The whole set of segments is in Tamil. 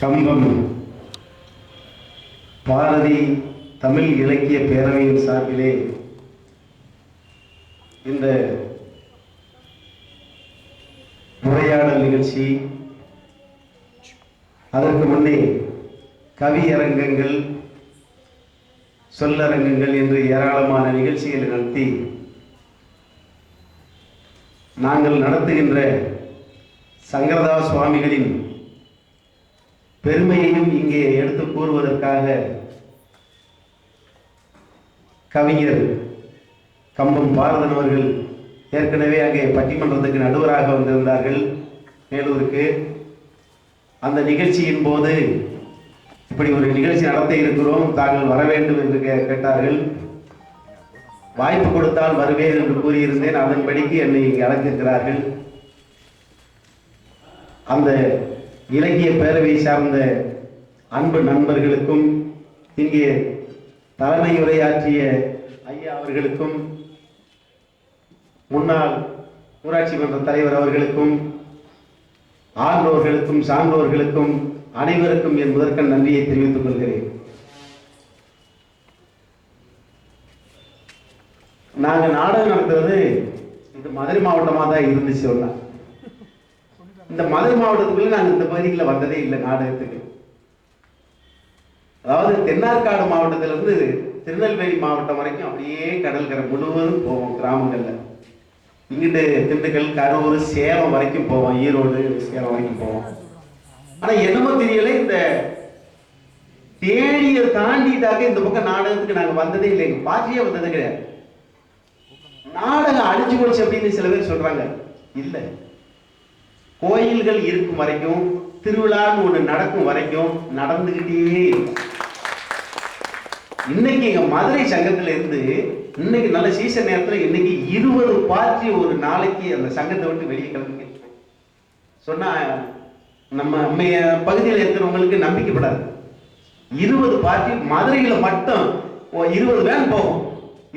கம்பம் பாரதி தமிழ் இலக்கிய பேரவையின் சார்பிலே இந்த உரையாடல் நிகழ்ச்சி, அதற்கு முன்னே கவியரங்கங்கள், சொல்லரங்கங்கள் என்று ஏராளமான நிகழ்ச்சிகளை நடத்தி நாங்கள் நடத்துகின்ற சங்கரதாஸ் சுவாமிகளின் பெருமையையும் இங்கே எடுத்து கூறுவதற்காக கவிஞர் கம்பம் பாரதன் அவர்கள் ஏற்கனவே அங்கே பட்டிமன்றத்துக்கு நடுவராக வந்திருந்தார்கள் மேலூருக்கு. அந்த நிகழ்ச்சியின் போது இப்படி ஒரு நிகழ்ச்சி நடத்த இருக்கிறோம், தாங்கள் வர வேண்டும் என்று கேட்டார்கள். வாய்ப்பு கொடுத்தால் வருவேன் என்று கூறியிருந்தேன். அதன்படிக்கு என்னை இங்கே அழைத்திருக்கிறார்கள். அந்த இலக்கிய பேரவை சார்ந்த அன்பு நண்பர்களுக்கும், இங்கே தலைமை உரையாற்றிய ஐயா அவர்களுக்கும், முன்னாள் ஊராட்சி மன்ற தலைவர் அவர்களுக்கும், ஆண்டோர்களுக்கும் சான்றோர்களுக்கும் அனைவருக்கும் என் முதற்கண் நன்றியை தெரிவித்துக் கொள்கிறேன். நாங்கள் நாடகம் நடத்துறது இந்த மதுரை மாவட்டமாக தான் இருந்துச்சு. இந்த மதுரை மாவட்டத்துக்குள்ள நாங்கள் இந்த பகுதிகளில் வந்ததே இல்லை நாடகத்துக்கு. அதாவது தென்னார்காடு மாவட்டத்திலிருந்து திருநெல்வேலி மாவட்டம் வரைக்கும் அப்படியே கடற்கரை முழுவதும் போவோம். கிராமங்கள்ல இங்கிட்டு திண்டுக்கல், கரூர், சேலம் வரைக்கும் போவோம், ஈரோடு, சேலம் வரைக்கும் போவோம். ஆனா என்னமோ தெரியல, இந்த தேனியை தாண்டிட்டாக்க இந்த பக்கம் நாடகத்துக்கு நாங்க வந்ததே இல்லை. எங்க பாட்டியே வந்தது கிடையாது. நாடகம் அடிச்சு போச்சு அப்படின்னு சில பேர் சொல்றாங்க. இல்ல, கோயில்கள் இருக்கும் வரைக்கும், திருவிழான்னு ஒண்ணு நடக்கும் வரைக்கும் நடந்துகிட்டே இருக்கும். இன்னைக்கு எங்க மதுரை சங்கத்துல இருந்து இன்னைக்கு நல்ல சீசன் நேரத்தில் இன்னைக்கு 20 பார்ட்டி ஒரு நாளைக்கு அந்த சங்கத்தை விட்டு வெளியே கிளம்பி சொன்னா நம்ம பகுதியில் இருக்கிறவங்களுக்கு நம்பிக்கைப்படாது. 20 பார்ட்டி மதுரையில மட்டும் 20 வேன் போகும்,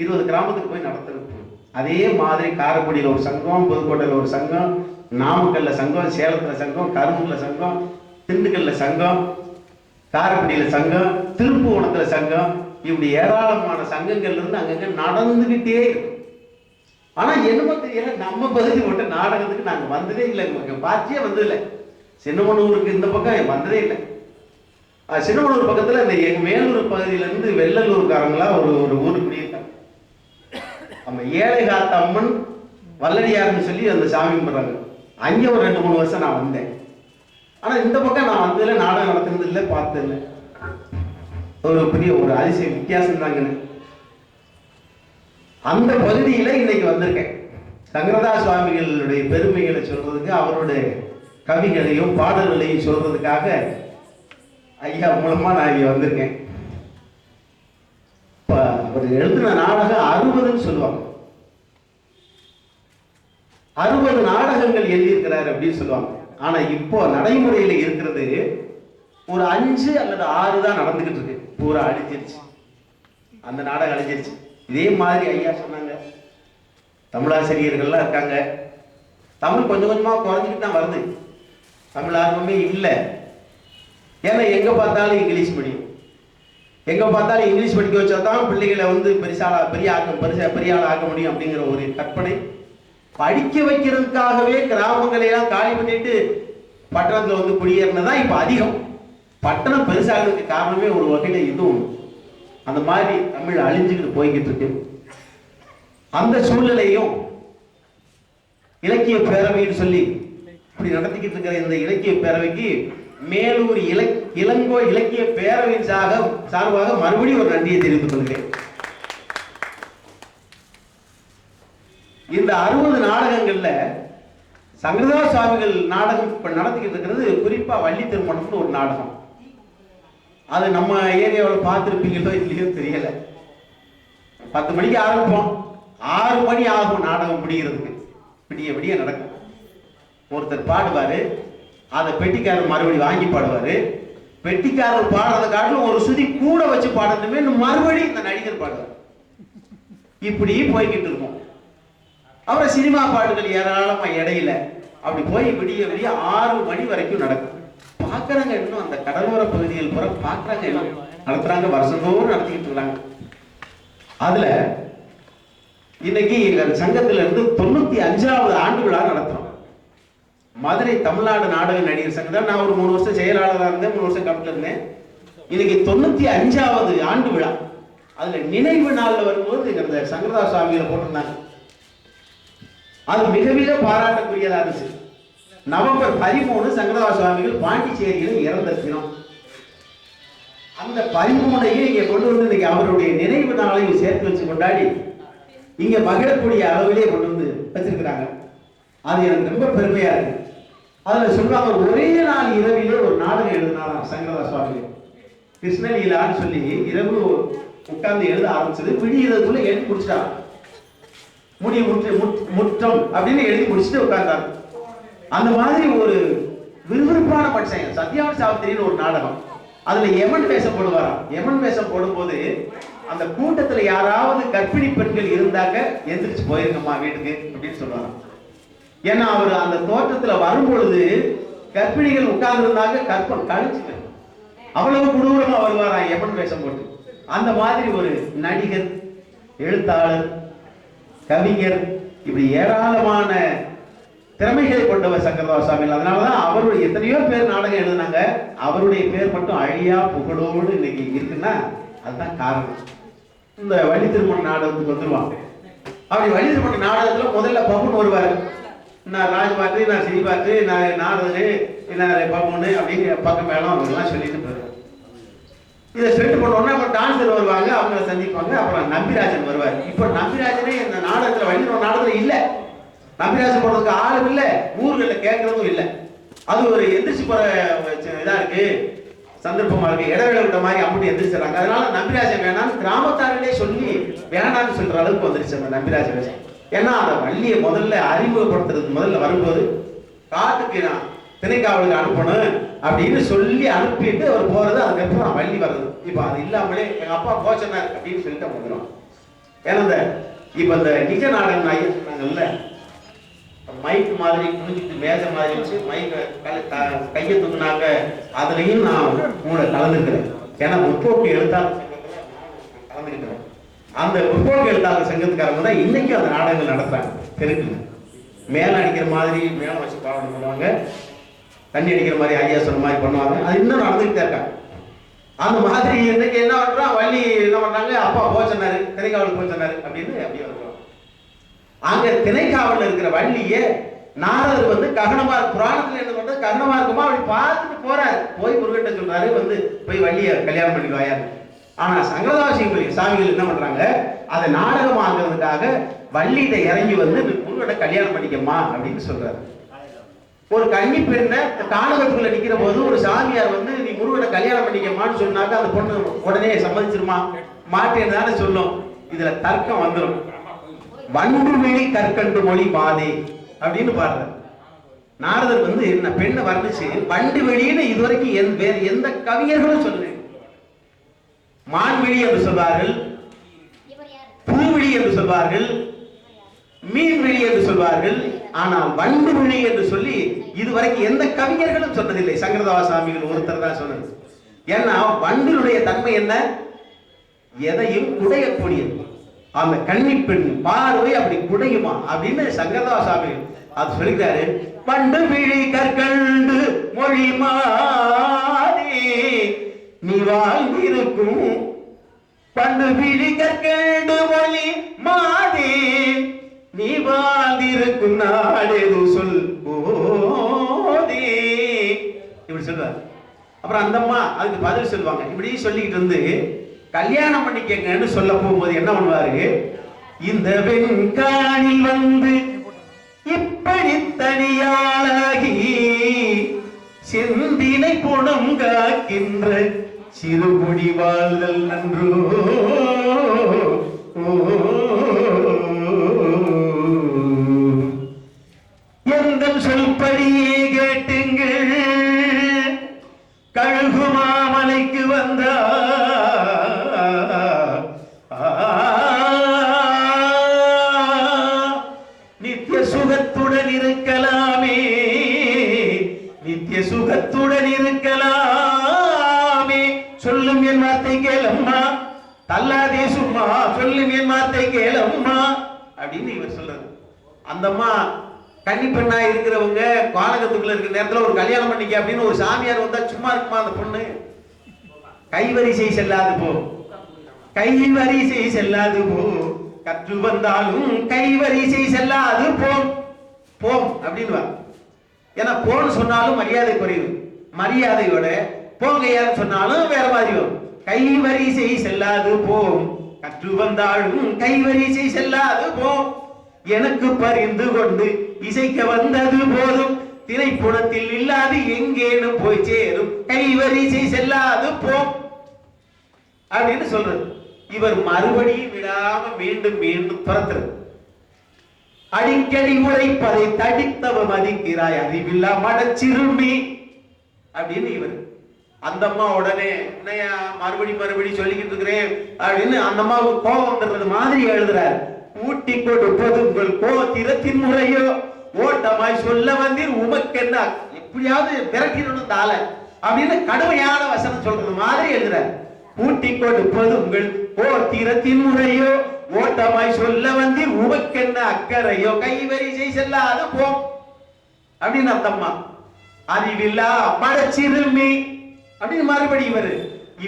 20 கிராமத்துக்கு போய் நடத்துறது. அதே மாதிரி காரைக்குடியில் ஒரு சங்கம், புதுக்கோட்டையில் ஒரு சங்கம், நாமக்கல்ல சங்கம், சேலத்துல சங்கம், கரூர்ல சங்கம், திண்டுக்கல்ல சங்கம், காரைக்குடியில சங்கம், திருப்புவனத்துல சங்கம், இப்படி ஏராளமான சங்கங்கள்ல இருந்து அங்கங்க நடந்துகிட்டே இருக்கும். ஆனா என்னமோ தெரியல, நம்ம பகுதி மட்டும் நாடகத்துக்கு நாங்க வந்ததே இல்லை. பார்ட்டியே வந்ததில்லை. சின்னமனூருக்கு இந்த பக்கம் வந்ததே இல்லை. சின்னமனூர் பக்கத்துல இந்த எங்க மேலூர் பகுதியில இருந்து வெள்ளலூர்காரங்களா ஒரு ஊரு குடியிருக்காங்க. நம்ம ஏழை காத்த அம்மன் வல்லடியார்னு சொல்லி அந்த சாமி கும்பிடுறாங்க. அங்கே ஒரு 2-3 வருஷம் நான் வந்தேன். ஆனா இந்த பக்கம் நான் வந்ததில்லை, நாடகம் நடத்துனது இல்லை, பார்த்தது இல்லை. ஒரு பெரிய ஒரு அதிசய வித்தியாசம் தாங்கன்னு அந்த பகுதியில இன்னைக்கு வந்திருக்கேன். சங்கரதாஸ் சுவாமிகளுடைய பெருமைகளை சொல்றதுக்கு, அவருடைய கவிகளையும் பாடல்களையும் சொல்றதுக்காக ஐயா மூலமா நான் இங்க வந்திருக்கேன். அவர் எழுதின நாடகம் 60ன்னு சொல்லுவாங்க. 60 நாடகங்கள் எழுதியிருக்கிறார் அப்படின்னு சொல்லுவாங்க. ஆனா இப்போ நடைமுறையில இருக்கிறது ஒரு 5 அல்லது 6 தான் நடந்துகிட்டு இருக்கு. பூரா அழிஞ்சிருச்சு, அந்த நாடகம் அழிஞ்சிருச்சு. இதே மாதிரி ஐயா சொன்னாங்க, தமிழாசிரியர்கள்லாம் இருக்காங்க. தமிழ் கொஞ்சம் கொஞ்சமா குறைஞ்சிக்கிட்டு தான் வருது. தமிழ் ஆர்வமே இல்லை. ஏன்னா எங்க பார்த்தாலும் இங்கிலீஷ் மீடியம், எங்க பார்த்தாலும் இங்கிலீஷ் படிக்க வச்சாதான் பிள்ளைகளை பெரிய ஆள் ஆக்க முடியும் அப்படிங்கிற ஒரு கற்பனை. படிக்க வைக்கிறதுக்காகவே கிராமங்களை எல்லாம் காலி பண்ணிட்டு பட்டணத்துல வந்து குடியேறினதான் இப்ப அதிகம். பட்டணம் பெருசாகிறதுக்கு காரணமே ஒரு வகையில இதுவும். அந்த மாதிரி தமிழ் அழிஞ்சுக்கிட்டு போய்கிட்டு இருக்கு. அந்த சூழ்நிலையும் இலக்கிய பேரவைன்னு சொல்லி இப்படி நடத்திக்கிட்டு இருக்கிற இந்த இலக்கிய பேரவைக்கு மேலூர் இளங்கோ இலக்கிய பேரவையின் சார்பாக மறுபடியும் ஒரு நன்றியை தெரிவித்துக் கொள்கிறேன். இந்த 60 நாடகங்கள்ல சங்கரதாஸ் சுவாமிகள் நாடகம் இப்ப நடத்திக்கிட்டு இருக்கிறது குறிப்பா வள்ளி திருமணம்னு ஒரு நாடகம். அது நம்ம ஏரியாவில் பார்த்துருப்பீங்களோ இல்லையோ தெரியல. 10 மணிக்கு ஆரம்பிப்போம், 6 மணி ஆகும் நாடகம் முடிகிறதுக்கு. விடிய நடக்கும். ஒருத்தர் பாடுவாரு, அதை பெட்டிக்காரர் மறுபடியும் வாங்கி பாடுவாரு. பெட்டிக்காரர் பாடுறத காட்டிலும் ஒரு சுதி கூட வச்சு பாடணுமே, மறுபடியும் இந்த நடிகர் பாடுவார். இப்படி போய்கிட்டு இருக்கும். அப்புறம் சினிமா பாட்டுகள் ஏராளமா இடையில அப்படி போய் விடிய 6 மணி வரைக்கும் நடக்கும். பாக்குறாங்க, இன்னும் அந்த கடலோர பகுதிகள் பூரா பாக்குறாங்க, எல்லாம் நடத்துறாங்க, வருஷந்தோறும் நடத்திக்கிட்டு இருக்காங்க. அதுல இன்னைக்கு சங்கத்துல இருந்து 95வது ஆண்டு விழா நடத்துறோம். மதுரை தமிழ்நாடு நாடக நடிகர் சங்கம் தான். நான் ஒரு 3 வருஷம் செயலாளராக இருந்தேன், 3 வருஷம் கமிட்டில இருந்தேன். இன்னைக்கு 95வது ஆண்டு விழா. அதுல நினைவு நாள்ல வரும்போது இந்த சங்கரதாஸ் சுவாமிகளை போட்டிருந்தாங்க. அது மிக மிக பாராட்டக்கூடியதா இருந்துச்சு. நவம்பர் 13 சங்கரதாஸ் சுவாமிகள் பாண்டிச்சேரியில இறந்த தினம். அந்த 13ஐயும் இங்க கொண்டு வந்து இன்னைக்கு அவருடைய நினைவு நாளையும் சேர்த்து வச்சு கொண்டாடி இங்க மகிழக்கூடிய அளவிலே கொண்டு வந்து வச்சிருக்கிறாங்க. அது எனக்கு ரொம்ப பெருமையா இருக்கு. அதுல சொல்றாங்க, ஒரே நாள் இரவிலே ஒரு நாடகம் எழுதினாராம் சங்கரதாஸ் சுவாமிகள். கிருஷ்ணலீலான்னு சொல்லி இரவு உட்கார்ந்து எழுத ஆரம்பிச்சது. விடியறதுக்குள்ள எழுதி முடிச்சிட்டாங்க. முற்றம் அப்படின்னு எழுதி முடிச்சுட்டு உட்கார்ந்தாங்க. அந்த மாதிரி ஒரு விறுவிறுப்பான மனுஷன். சத்யாவன் சாவித்திரின்னு ஒரு நாடகம். அதுல யமன் வேஷம் போடுவாராம். யமன் வேஷம் போடும்போது அந்த கூட்டத்துல யாராவது கர்ப்பிணி பெண்கள் இருந்தாக்க எந்திரிச்சு போயிருங்கம்மா வீட்டுக்கு அப்படின்னு சொல்லுவாராம். ஏன்னா அவர் அந்த தோற்றத்துல வரும்பொழுது கர்ப்பிணிகள் உட்கார்ந்து இருந்தாங்க, கற்பம் கழிச்சுட்டு அவ்வளவு கொடூரமா வருவாராம் யமன் வேஷம் போட்டு. அந்த மாதிரி ஒரு நடிகர், எழுத்தாளர், கவிஞர், இப்படி ஏராளமான திறமைகளை கொண்டவர் சங்கரதாஸ் சுவாமிகள். அதனாலதான் அவருடைய எத்தனையோ பேர் நாடகம் எழுதினாங்க. அவருடைய பேர் மட்டும் அழியா புகழோடு இன்னைக்கு இருக்குன்னா அதுதான் காரணம். இந்த வழி திருமண நாடகத்துக்கு வந்துருவாங்க. அப்படி வழி திருமண நாடகத்துல முதல்ல பப்புன்னு வருவாரு. நான் ராஜ் பாட்டு, நான் சிரி பாட்டு, நான் நாடகரு, என்ன பப்புன்னு அப்படின்னு பக்கம் மேலும் அவங்கெல்லாம் சொல்லிட்டு போயிருவாங்க. இதை செட்டு பண்ணோன்னா அப்புறம் டான்ஸர் வருவாங்க, அவங்கள சந்திப்பாங்க. அப்புறம் நம்பிராஜன் வருவார். இப்போ நம்பிராஜனே இந்த நாடகத்துல வழி நாடகத்துல இல்லை. நம்பிராஜன் போடுறதுக்கு ஆளும் இல்லை, ஊர்களில் கேட்கறதும் இல்லை. அது ஒரு எந்திரிச்சு போற இதா இருக்கு, சந்தர்ப்பமா இருக்கு, இடவேளை விட்ட மாதிரி அப்படி எந்திரிச்சுறாங்க. அதனால நம்பிராஜன் வேணாம்னு கிராமத்தார்களே சொல்லி வேணாம்னு சொல்ற அளவுக்கு வந்துருச்சு அந்த நம்பிராஜ வேஷம். ஏன்னா அந்த வள்ளியை முதல்ல அறிமுகப்படுத்துறதுக்கு முதல்ல வரும்போது காட்டுக்கு நான் திணைக்காவலுக்கு அனுப்பணும் அப்படின்னு சொல்லி அனுப்பிட்டு அவர் போறது. அதுக்கப்புறம் வள்ளி வர்றது. இப்ப அது இல்லாமலே எங்க அப்பா போச்சனார் அப்படின்னு சொல்லிட்டு வந்துடும். ஏன்னா இந்த இப்ப இந்த நிஜ நாடகம் ஐயன்னாங்கல்ல, மைக் மாதிரி குனிஞ்சிட்டு மேஜ மாதிரி வச்சு மைக்க கையை தூக்குனாங்க. அதுலயும் நான் கூட கலந்துக்கிறேன். ஏன்னா முற்போக்கு எழுத்தாளர் கலந்துக்கிட்டேன். அந்த முற்போக்கு எழுத்தாளர் சங்கத்துக்காரங்க தான் இன்னைக்கும் அந்த நாடகங்கள் நடத்துறாங்க. தெருக்கு மேல அடிக்கிற மாதிரி மேல வச்சு பாடம் பண்ணுவாங்க, தண்ணி அடிக்கிற மாதிரி ஐயா சொன்ன மாதிரி பண்ணுவாங்க. அது இன்னும் நடந்துகிட்டே இருக்காங்க. அந்த மாதிரி இன்னைக்கு என்ன பண்றான், வள்ளி என்ன பண்றாங்க, அப்பா போச்சனாரு, திணைக்காவலுக்கு போச்சனாரு அப்படின்னு அப்படியே வருவாங்க. அங்க திணைக்காவல் இருக்கிற வள்ளியே நாரதர் வந்து ககனமா புராணத்துல என்ன பண்றது, ககனமா இருக்குமா அப்படி பார்த்துட்டு போறாரு. போய் முருகன்ட்ட சொல்றாரு, வந்து போய் வள்ளிய கல்யாணம் பண்ணிடுவாயா. ஆனா சங்கரதாஸ் சாமிகள் என்ன பண்றாங்க, அதை நாடகம் ஆக்குறதுக்காக வள்ளியிட்ட இறங்கி வந்து முருகனை கல்யாணம் பண்ணிக்கமா அப்படின்னு சொல்றாரு. ஒரு கன்னி பெண்ணை கானகத்துக்குள்ள நிக்கிற போது ஒரு சாமியார் வந்து நீ முருகனை கல்யாணம் பண்ணிக்கமான்னு சொன்னாக்க அந்த பொண்ணு உடனே சம்மதிச்சிருமா, மாட்டேன்னு தானே சொல்லும். இதுல தர்க்கம் வந்துடும். வண்டு வெளி கற்கண்டு மொழி பாதே அப்படின்னு பாடுறார். நாரதர் வந்து என்ன பெண்ணை வர்ணிச்சு வண்டு வெளின்னு இதுவரைக்கும் வேற எந்த கவிஞர்களும் சொல்லுங்க. மான்விழி என்று சொல்வார்கள், பூவிழி என்று சொல்வார்கள், மீன்விழி என்று சொல்வார்கள். ஆனால் வண்டு விழி என்று சொல்லி இதுவரைக்கும் எந்த கவிஞர்களும் சொன்னதில்லை. சங்கரதாஸ் சுவாமிகள் ஒருத்தர் தான் சொன்னது. ஏன்னா வண்டினுடைய தன்மை என்ன, எதையும் குடையக்கூடியது. அந்த கன்னி பெண் பார்வை அப்படி குடையுமா அப்படின்னு சங்கரதாஸ் சுவாமிகள் அது சொல்லிக்கிறாரு. வண்டு விழி கற்கண்டு மொழி மாறி நீ வாழ்ந்திருக்கும், பண்டு விழி கற்கண்டு மொழி மாறி நீ வாழ்ந்திருக்கும் நாடெது சொல் போதே இப்படி சொல்லுவார். அப்புறம் அந்த அம்மா அதுக்கு பதில் சொல்லுவாங்க. இப்படி சொல்லிக்கிட்டு இருந்து கல்யாணம் பண்ணிக்கங்கன்னு சொல்ல போகும்போது என்ன பண்ணுவாரு, இந்த வெண்காணில் வந்து இப்படி தனியாளாகி செந்தினை பொணம் காக்கின்ற சிறுகுடி வாழ்தல் நன்றோ, எந்த சொல்படியே கேட்டுங்கள், கழுகு மாமலைக்கு வந்தா நித்திய சுகத்துடன் இருக்கலாமே, நித்திய சுக சுகத்துடன் இருக்கலாமே. சொல்லும் என் வார்த்தை கேளம்மா, தள்ளாதே சும்மா, சொல்லும் என் வார்த்தை கேளம்மா அப்படின்னு இவர் சொல்றாரு. அந்த அம்மா கன்னி பெண்ணா இருக்கிறவங்க காலகத்துக்குள்ள இருக்கிற நேரத்துல ஒரு கல்யாணம் பண்ணிக்க அப்படின்னு ஒரு சாமியார் வந்தா சும்மா இருக்குமா அந்த பொண்ணு? கைவரிசை செல்லாது போ, கைவரிசை செல்லாது போ, கற்று வந்தாலும் கைவரிசை செல்லாது போம் போம் அப்படின்னு. ஏன்னா போன்னு சொன்னாலும் மரியாதை குறைவு, மரியாதையோட போங்கையான்னு சொன்னாலும் வேற மாதிரி வரும். கைவரிசை செல்லாது போம், கற்று வந்தாலும் கைவரிசை செல்லாது போம், எனக்கு பரிந்து கொண்டு இசைக்க வந்தது போதும், திரைப்புணத்தில் இல்லாது எங்கேனும் போய் சேரும், கைவரிசை செல்லாது போம் அப்படின்னு சொல்றது. இவர் மறுபடியும் விடாம மீண்டும் மீண்டும் துரத்துறது. அடிக்கடி உரைப்பதை தடித்தவ மதிக்கிறாய் அறிவில்லா மடச்சிறுமி அப்படின்னு இவர். அந்த அம்மா உடனே என்னையா மறுபடி சொல்லிக்கிட்டு இருக்கிறேன் அப்படின்னு அந்த அம்மாவுக்கு கோபம் வந்துடுறது மாதிரி எழுதுறாரு. ஊட்டி கொடுப்பது உங்கள் கோத்திரத்தின் முறையோ, ஓட்டமாய் சொல்ல வந்தீர் உமக்கென்ன, எப்படியாவது விரட்டிடணும் தாள அப்படின்னு கடுமையான வசனம் சொல்றது மாதிரி எழுதுறாரு. ஊட்டி கொடுப்பது உங்கள் கோத்திரத்தின் முறையோ, ஓட்டமாய் சொல்ல வந்தீர் உமக்கென்ன அக்கறையோ, கைவரிசை செல்லாது போம் அப்படின்னு அந்த அம்மா. அறிவில்லா மடச்சிறுமி அப்படின்னு மறுபடி இவர்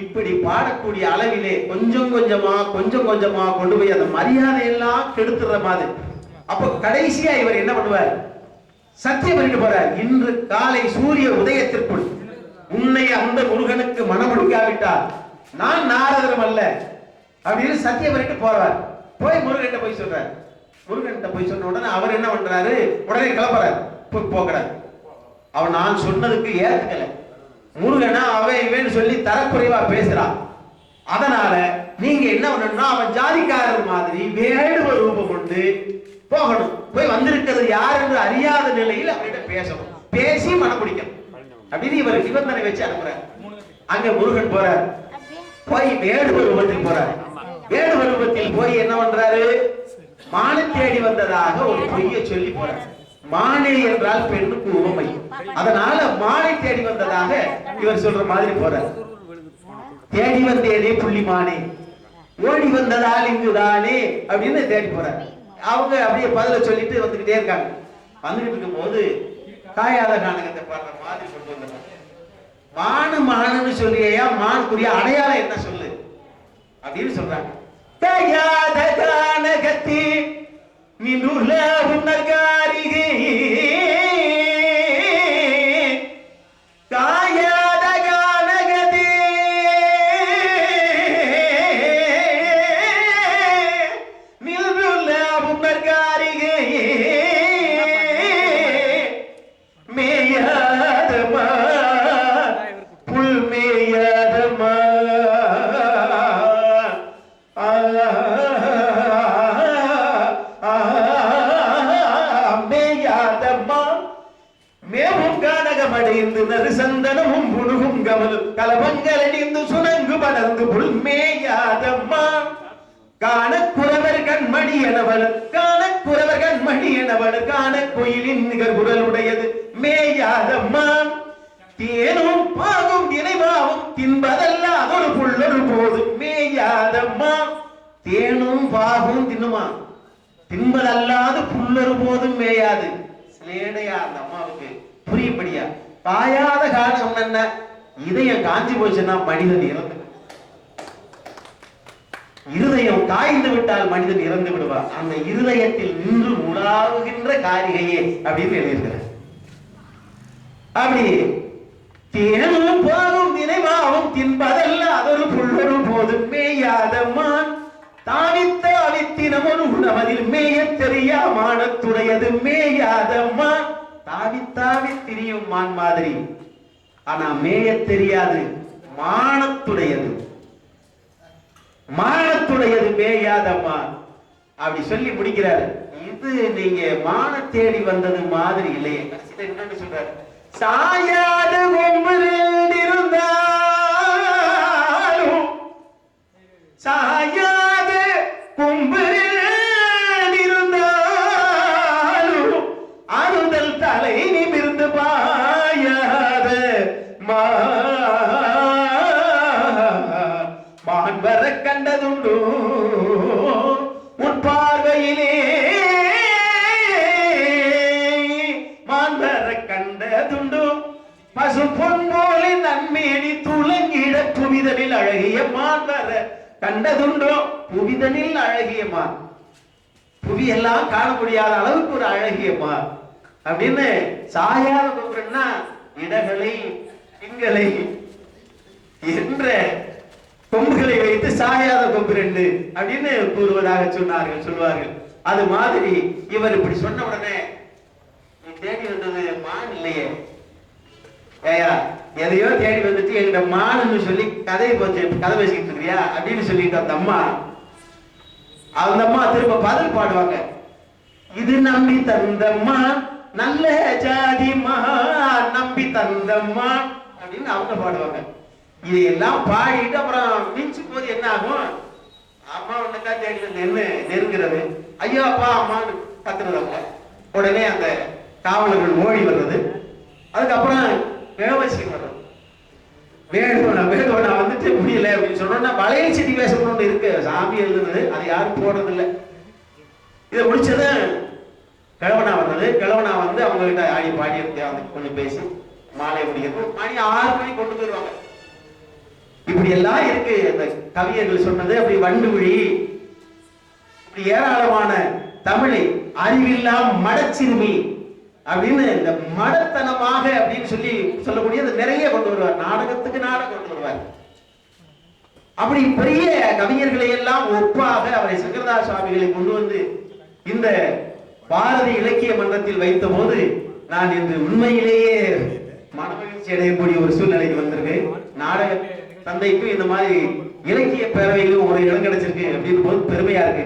இப்படி பாடக்கூடிய அளவிலே கொஞ்சம் கொஞ்சமா கொண்டு போய் அந்த மரியாதை எல்லாம் கெடுத்துற மாதிரி. அப்ப கடைசியா இவர் என்ன பண்ணுவார்? சத்தியம் பண்ணிட்டு போறார். இன்று காலை சூரிய உதயத்திற்குள் உன்னை அந்த முருகனுக்கு மனமுடிக்காவிட்டால் நான் நாரதரும் அல்ல அப்படின்னு சத்தியம் பண்ணிட்டு போறார். போய் முருகன் போய் சொல்றார். முருகன் போய் சொன்ன உடனே அவர் என்ன பண்றாரு? உடனே கிளம்புறாரு. போகிறார். அவன் நான் சொன்னதுக்கு ஏற்கல, முருகனா அவன் இவன் சொல்லி தரக்குறைவா பேசுறான். அதனால நீங்க என்ன பண்ணணும்னா அவன் ஜாதிக்காரர் மாதிரி வேடுவ ரூபம் கொண்டு போகணும். போய் வந்திருக்கிறது யார் என்று அறியாத நிலையில் அவர்கிட்ட பேசணும், பேசி மனம் பிடிக்கணும் அப்படின்னு இவர் நிபந்தனை வச்சு அனுப்புறார். அங்க முருகன் போறார். போய் வேடுவ ரூபத்தில் போறார். வேடுவ ரூபத்தில் போய் என்ன பண்றாரு? மானை தேடி வந்ததாக ஒரு பொய்யை சொல்லி போறார். மானை என்றால் பெண்ணுக்கு உவமை, அதனால மானை தேடி வந்ததாக இவர் சொல்ற மாதிரி போறார். தேடி வந்தேனே புள்ளி மானே, ஓடி வந்ததால் இங்குதானே அப்படின்னு தேடி போறார். அவங்க அப்படியே பதில சொல்லிட்டு வந்துகிட்டே இருக்காங்க. வந்துகிட்டு இருக்கும் போது காயாத கானகத்தை பாடுற மாதிரி கொண்டு வந்தாங்க. மானுன்னு சொல்லியா, மானுக்குரிய அடையாளம் என்ன சொல்லு அப்படின்னு சொல்றாங்க. காயாத கானகத்தி நின்றுள்ள உன்னர்காரிகே, காயாத கானகதி நின்றுள்ள உன்னர்காரிகே, மேயாதமா புல் மேயாதமா மேவும் கானகமடைந்து நறுசந்தனமும் புழுகும் கமலும் கலவங்களடிந்து சுணங்கு படர்ந்து புல்மேயாதம்மா, காணக்குறவர் கண்மணி எனவள் காணக்குறவர் கண்மணி எனவள் காண கோயிலின் நிகர் குரலுடையது மேயாதம்மா, தேனும் பாகும் தினைமாவும் தின்பதல்ல அதொரு புள்ளொரு போது மேயாதம்மா, தேனும் பாகும் தின்னுமா, தின்பதல்லாது புல்லொரு போதும் மேயாது. சிலேடையா அந்த அம்மாவுக்கு புரியும்படியா. காயாத காரணம் என்ன? இதயம் காஞ்சி போச்சுன்னா மனிதன் இறந்து, இருதயம் காய்ந்து விட்டால் மனிதன் இறந்து விடுவார். அந்த இருதயத்தில் நின்று உலாவுகின்ற காரிகையே அப்படின்னு எழுதியிருக்கிறார். அப்படி தேனும் பாகும் தினைமாவும் தின்பதல்ல அதொரு புல்லொரு போதும் மேயாதம்மான், தாவித்த அவித்தினம் ஒரு உணவதில் மேய தெரியா மானத்துடையது மேயாதம்மா, தாவித்தாவி திரியும் மான் மாதிரி, ஆனா மேய தெரியாது மானத்துடையது, மானத்துடையது மேயாதம்மா அப்படி சொல்லி முடிக்கிறாரு. இது நீங்க மான தேடி வந்தது மாதிரி இல்லையே. என்னன்னு சொல்றாரு? சாயாத கொம்பில் இருந்தாலும் சாயாத கொம்பில் இருந்தாலும் அறுதல் தலை நிமிர்ந்து பாயாத புவிதனில் அழகிய மான் வர கண்டதுண்டோ, புவிதனில் அழகிய மான், புவியெல்லாம் காண முடியாத அளவுக்கு ஒரு அழகிய மான் அப்படின்னு. சாயாத கொம்புன்னா இடகளை திங்களை என்ற கொம்புகளை வைத்து சாயாத கொம்பு ரெண்டு அப்படின்னு கூறுவதாக சொல்வார்கள். அது மாதிரி இவர் இப்படி சொன்ன உடனே, நீ தேடி வந்தது மான் இல்லையே, ஏயா எதையோ தேடி வந்துட்டு எங்கிட்ட மான்னு சொல்லி கதை பேசிக்கிட்டு இருக்கிறியா அப்படின்னு சொல்லிட்டு அந்த அம்மா திரும்ப பதில் பாடுவாங்க. இது நம்பி தந்தம்மா நல்ல ஜாதிமா, நம்பி தந்தம்மா அப்படின்னு அவங்க பாடுவாங்க. இதையெல்லாம் பாடிட்டு அப்புறம் மிஞ்சும் போது என்ன ஆகும், அம்மா ஒண்ணுக்கா தேடி நெருங்கிறது, ஐயோ அப்பா அம்மான்னு கத்துறவங்க. உடனே அந்த காவலர்கள் ஓடி வர்றது. அதுக்கப்புறம் வேவசியம் வர்றது. வேடுவனா வந்துட்டு முடியல அப்படின்னு சொன்னோம்னா வளையல் செடி வேஷம்னு ஒண்ணு இருக்கு, சாமி எழுதுனது, அது யாரும் போடுறது இல்லை. இதை முடிச்சது கிழவனா வர்றது. கிழவனா வந்து அவங்க கிட்ட ஆடி பாடி கொஞ்சம் பேசி மாலை முடிக்கிறது. மணி 6 மணிக்கு கொண்டு போயிருவாங்க. இப்படி எல்லாம் இருக்கு அந்த கவியர்கள் சொன்னது. அப்படி வண்டுமொழி, இப்படி ஏராளமான தமிழை அறிவில்லாம் மடச்சிறுமி அப்படின்னு இந்த மடத்தனமாக அப்படின்னு சொல்லக்கூடிய நிறைய கொண்டு வருவார். நாடகத்துக்கு நாடகம் கொண்டு வருவார். அப்படி பெரிய கவிஞர்களை எல்லாம் ஒப்பாக அவரை சங்கரதாஸ் சுவாமிகளை கொண்டு வந்து இந்த பாரதி இலக்கிய மன்றத்தில் வைத்த போது நான் இன்று உண்மையிலேயே மனமகிழ்ச்சி அடையக்கூடிய ஒரு சூழ்நிலைக்கு வந்திருக்கேன். நாடக தந்தைக்கும் இந்த மாதிரி இலக்கிய பேரவையிலும் ஒரு இடம் கிடைச்சிருக்கு அப்படின்னு போது பெருமையா இருக்கு.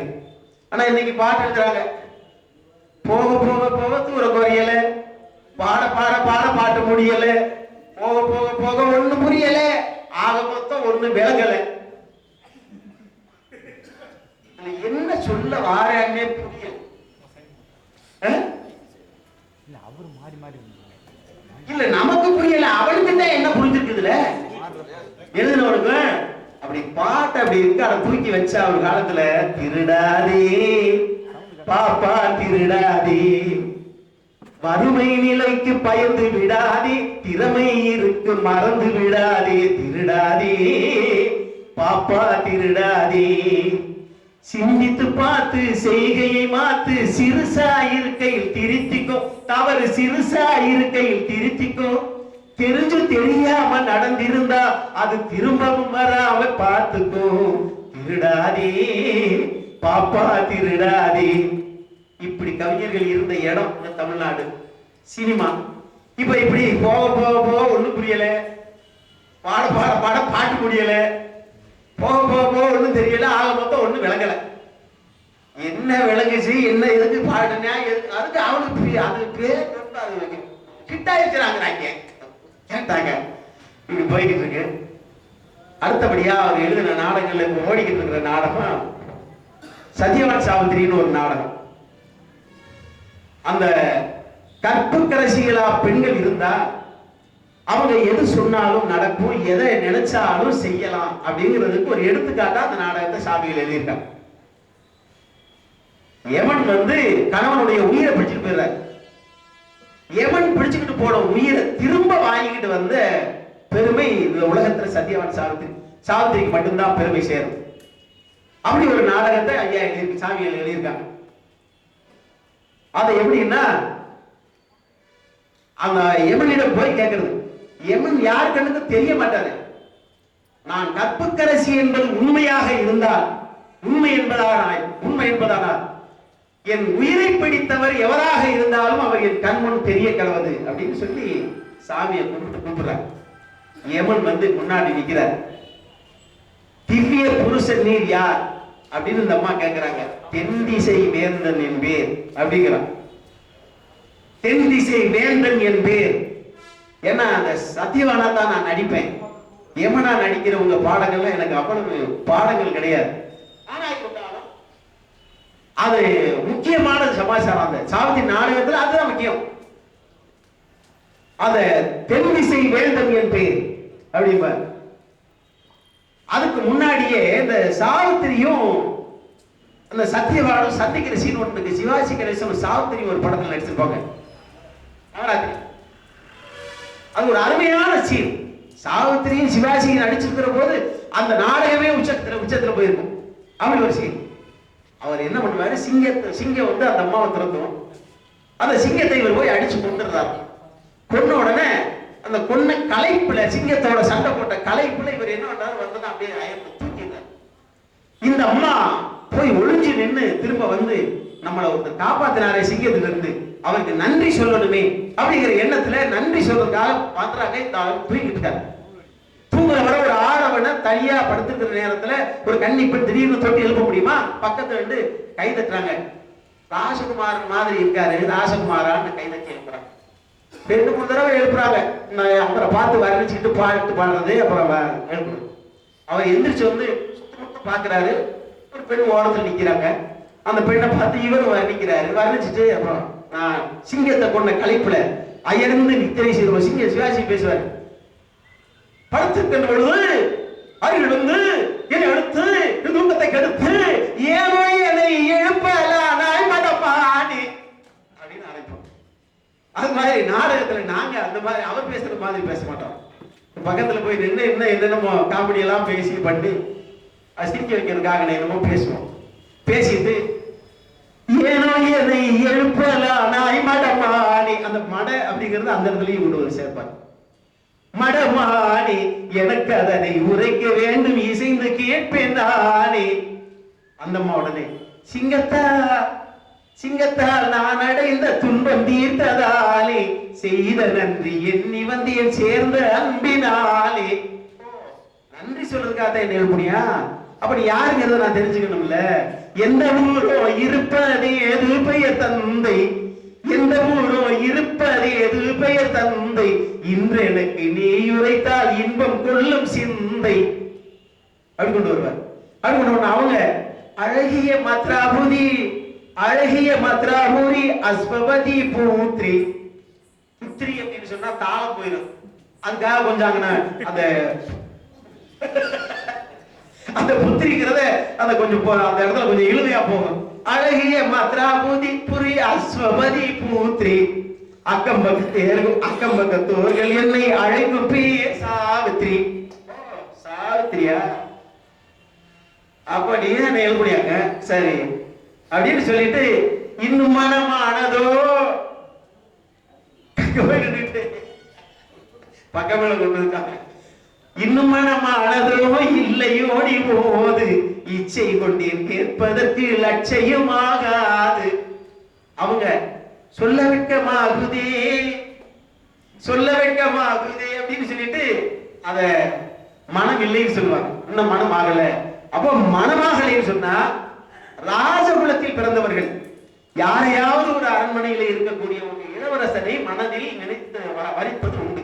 ஆனா இன்னைக்கு பாட்டு எழுதுறாங்க, போக போக போக தூர குறையல, பாட பாட பாட பாட்டு முடியல, போக போக போக ஒண்ணு புரியல, ஆக மொத்தம் ஒண்ணு விளங்கல. என்ன சொல்ல வாரான்னே புரியல. இல்ல நமக்கு புரியல, அவனுக்கு தான் என்ன புரிஞ்சிருக்குதுல எழுதினவனுக்கு. அப்படி பாட்டு அப்படி இருக்கு, அதை தூக்கி வச்சா ஒரு காலத்துல, திருடாதே பாப்பா திருடாதே, வறுமை நிலைக்கு பயந்து விடாதே, திறமை இருக்கு மறந்து விடாதே, திருடாதே பாப்பா திருடாதே, சிந்தித்து பார்த்து செய்கையை மாத்து, சிறுசா இருக்கையில் திருத்திக்கோ, தவறு சிறுசா இருக்கையில் திருத்திக்கோ, தெரிஞ்சு தெரியாம நடந்திருந்தா அது திரும்பவும் வராம பார்த்துக்கோ, திருடாதே பாப்பா திருடாதே. இப்படி கவிஞர்கள் இருந்த இடம் இந்த தமிழ்நாடு சினிமா. இப்ப இப்படி போக போக போக ஒண்ணும் புரியல, பாட பாட பாட பாட்டு முடியல, போக போக போக ஒண்ணும் தெரியல, ஆக மொத்தம் ஒண்ணும் விளங்கல. என்ன விளங்குச்சு, என்ன எதுக்கு பாடுனா அதுக்கு அவனுக்கு அது பேர் கிட்டாயிருக்கிறாங்க கேட்டாங்க. இப்படி போய்கிட்டு இருக்கு. அடுத்தபடியா அவர் எழுதின நாடகங்கள்ல இப்ப ஓடிக்கிட்டு இருக்கிற நாடகம் சத்யவான் சாவித்திரின்னு ஒரு நாடகம். அந்த கற்புக்கரசிகளா பெண்கள் இருந்தா அவங்க எது சொன்னாலும் நடக்கும், எதை நினைச்சாலும் செய்யலாம் அப்படிங்கிறதுக்கு ஒரு எடுத்துக்காட்டா அந்த நாடகத்தை சாமிகள் எழுதியிருக்காங்க. எவன் வந்து கணவனுடைய உயிரை பிடிச்சிட்டு போயிடுறாரு. எவன் பிடிச்சுக்கிட்டு போன உயிரை திரும்ப வாங்கிக்கிட்டு வந்த பெருமை இந்த உலகத்துல சத்யவான் சாவித்திரிக்கு மட்டும்தான் பெருமை சேரும். அப்படி ஒரு நாடகத்தை ஐயா சாமிகள் எழுதியிருக்காங்க. அது எப்படின்னா, அந்த எமனிடம் போய் கேட்கிறது, எமன் யார் கண்ணுக்கு தெரிய மாட்டாரு. நான் கற்புக்கரசி என்பது உண்மையாக இருந்தால், உண்மை என்பதானால் என் உயிரை பிடித்தவர் எவராக இருந்தாலும் அவர் என் கண்முன் தெரிய கலவது அப்படின்னு சொல்லி சாமியை கூப்பிடுறார். யமன் வந்து முன்னாடி நிற்கிறார். திவ்ய புருஷன் நீர் யார் அப்படின்னு இந்த அம்மா கேட்கிறாங்க. தென் திசை வேந்தன் என் பேர் அப்படிங்கிறான். தென் திசை வேந்தன் என் பேர். ஏன்னா அந்த சத்தியவானா தான் நான் நடிப்பேன், யமனா நடிக்கிற உங்க பாடங்கள்ல எனக்கு அவ்வளவு பாடங்கள் கிடையாது. அது முக்கியமான சமாச்சாரம். அந்த சாவித்திரி நாடகத்துல அதுதான் முக்கியம். அத தென் திசை வேந்தன் என் பேர் அப்படிம்பார். அதுக்கு முன்னாடியே இந்த சாவித்திரியும் அந்த சத்தியவானும் சந்திக்கிற சீன் ஒன்று இருக்கு. சிவாஜி கணேசன் சாவித்திரி ஒரு படத்தில் நடிச்சிருப்பாங்க. அது ஒரு அருமையான சீன். சாவித்திரியும் சிவாஜியும் நடிச்சிருக்கிற போது அந்த நாடகமே உச்சத்துல போயிருக்கும். அப்படி ஒரு சீன். அவர் என்ன பண்ணுவாரு, சிங்கம் வந்து அந்த அம்மாவை திறந்தும் அந்த சிங்கத்தை இவர் போய் அடிச்சு கொண்டுறாரு. கொன்ன உடனே அந்த கொன்ன களைப்புல, சிங்கத்தோட சண்டை போட்ட களைப்புல இவர் என்ன பண்ணாரு, வந்து அப்படியே அயர்ந்து தூக்கிட்டார். இந்த அம்மா போய் ஒளிஞ்சு நின்று திரும்ப வந்து நம்மளை ஒருத்தர் காப்பாத்தினாரே சிங்கத்துல இருந்து, அவருக்கு நன்றி சொல்லணுமே அப்படிங்கிற எண்ணத்துல நன்றி சொல்றதுக்காக பாக்குறாங்க. தூங்கிட்டு இருக்காரு. தூங்குற வர ஒரு ஆடவனை தனியா படுத்துக்கிற நேரத்துல ஒரு கன்னி பெண் திடீர்னு தொட்டி எழுப்ப முடியுமா? பக்கத்துல இருந்து கை தட்டுறாங்க. ராசகுமாரன் மாதிரி இருக்காரு, ராசகுமாரான்னு கை தட்டி எழுப்புறாங்க. 2-3 தடவை எழுப்புறாங்க. அப்புறம் பார்த்து வர்ணிச்சுக்கிட்டு பாட்டு பாடுறது, அப்புறம் எழுப்புறது. அவர் எந்திரிச்சு வந்து சுத்தமுத்த பாக்குறாரு. ஒரு பெண் ஓரத்தில் நிக்கிறாங்க. அந்த பெண்ணை பார்த்து இவரும் வர்ணிக்கிறாரு. வர்ணிச்சுட்டு அப்புறம் நான் சிங்கத்தை கொண்ட களைப்புல அயர்ந்து நித்திரை செய்வோம். சிவாஜி பேசுவாரு. படுத்துக்கின்ற பொழுது அருகில் வந்து என்னை எடுத்து தூக்கத்தை கெடுத்து ஏனோ என்னை எழுப்பலானாய் மடப்பாடி அப்படின்னு அழைப்போம். அது மாதிரி நாடகத்துல நாங்க அந்த மாதிரி அவர் பேசுற மாதிரி பேச மாட்டோம். பக்கத்துல போய் நின்று என்னென்னமோ காமெடி எல்லாம் பேசி பண்ணி சிரிக்க வைக்கிறதுக்காக என்னமோ பேசுவோம். பேசிட்டு ஏனோ என்னை எழுப்பலானாய் மடப்பாடி, அந்த மட அப்படிங்கிறது அந்த இடத்துலயும் கொண்டு வந்து சேர்ப்பார். மடமானே எனக்கு அதனை உரைக்க வேண்டும், இசைந்து கேட்பேன் நானே. அந்தம்மா உடனே சிங்கத்தால் நான் அடைந்த துன்பம் தீர்த்ததாலே செய்த நன்றி எண்ணி வந்தேன் சேர்ந்த அன்பினாலே. நன்றி சொல்றதுக்காக என்ன எழுப்பணியா? அப்படி யாருங்கிறத நான் தெரிஞ்சுக்கணும்ல. எந்த ஊரோ இருப்பதே எது பெயர் தந்தை, எந்த ஊரோ இருப்பதே எது பெயர் தந்தை, இன்று எனக்கு நீ உரைத்தால் இன்பம் கொள்ளும் சிந்தை அப்படி கொண்டு வருவார். அப்படி கொண்டு அவங்க அழகிய மத்ராபுரி அஸ்பவதி புத்ரி. புத்ரி அப்படின்னு சொன்னா தாளம் போயிடும். அதுக்காக கொஞ்சம் அந்த அந்த புத்திரிக்கிறத அந்த கொஞ்சம் அந்த இடத்துல கொஞ்சம் இழுமையா போகும். அழகிய மத்ராபுரி அஸ்வபதி புத்ரி, அக்கம் பக்கத்தோர்கள் என்னை அழைக்கும் பேர் சாவித்ரி. சாவித்ரியா? அப்ப நீ என்ன எழுதியாங்க? சரி அப்படின்னு சொல்லிட்டு இன்னும் மனமானதோ பக்கமேல கொண்டு இருக்காங்க. இன்னும் மனமானதோ இல்லையோடி போது இச்சை கொண்டேன் கேட்பதற்கு லட்சியமாகாது. அவங்க சொல்ல வெட்கமாகுதே அப்படின்னு சொல்லிட்டு அத மனம் இல்லைன்னு சொல்லுவாங்க. இன்னும் மனம் ஆகல. அப்போ மனமாகலைன்னு சொன்னா ராஜகுலத்தில் பிறந்தவர்கள் யாரையாவது ஒரு அரண்மனையில இருக்கக்கூடிய ஒரு இளவரசனை மனதில் நினைத்து வரிப்பது உண்டு.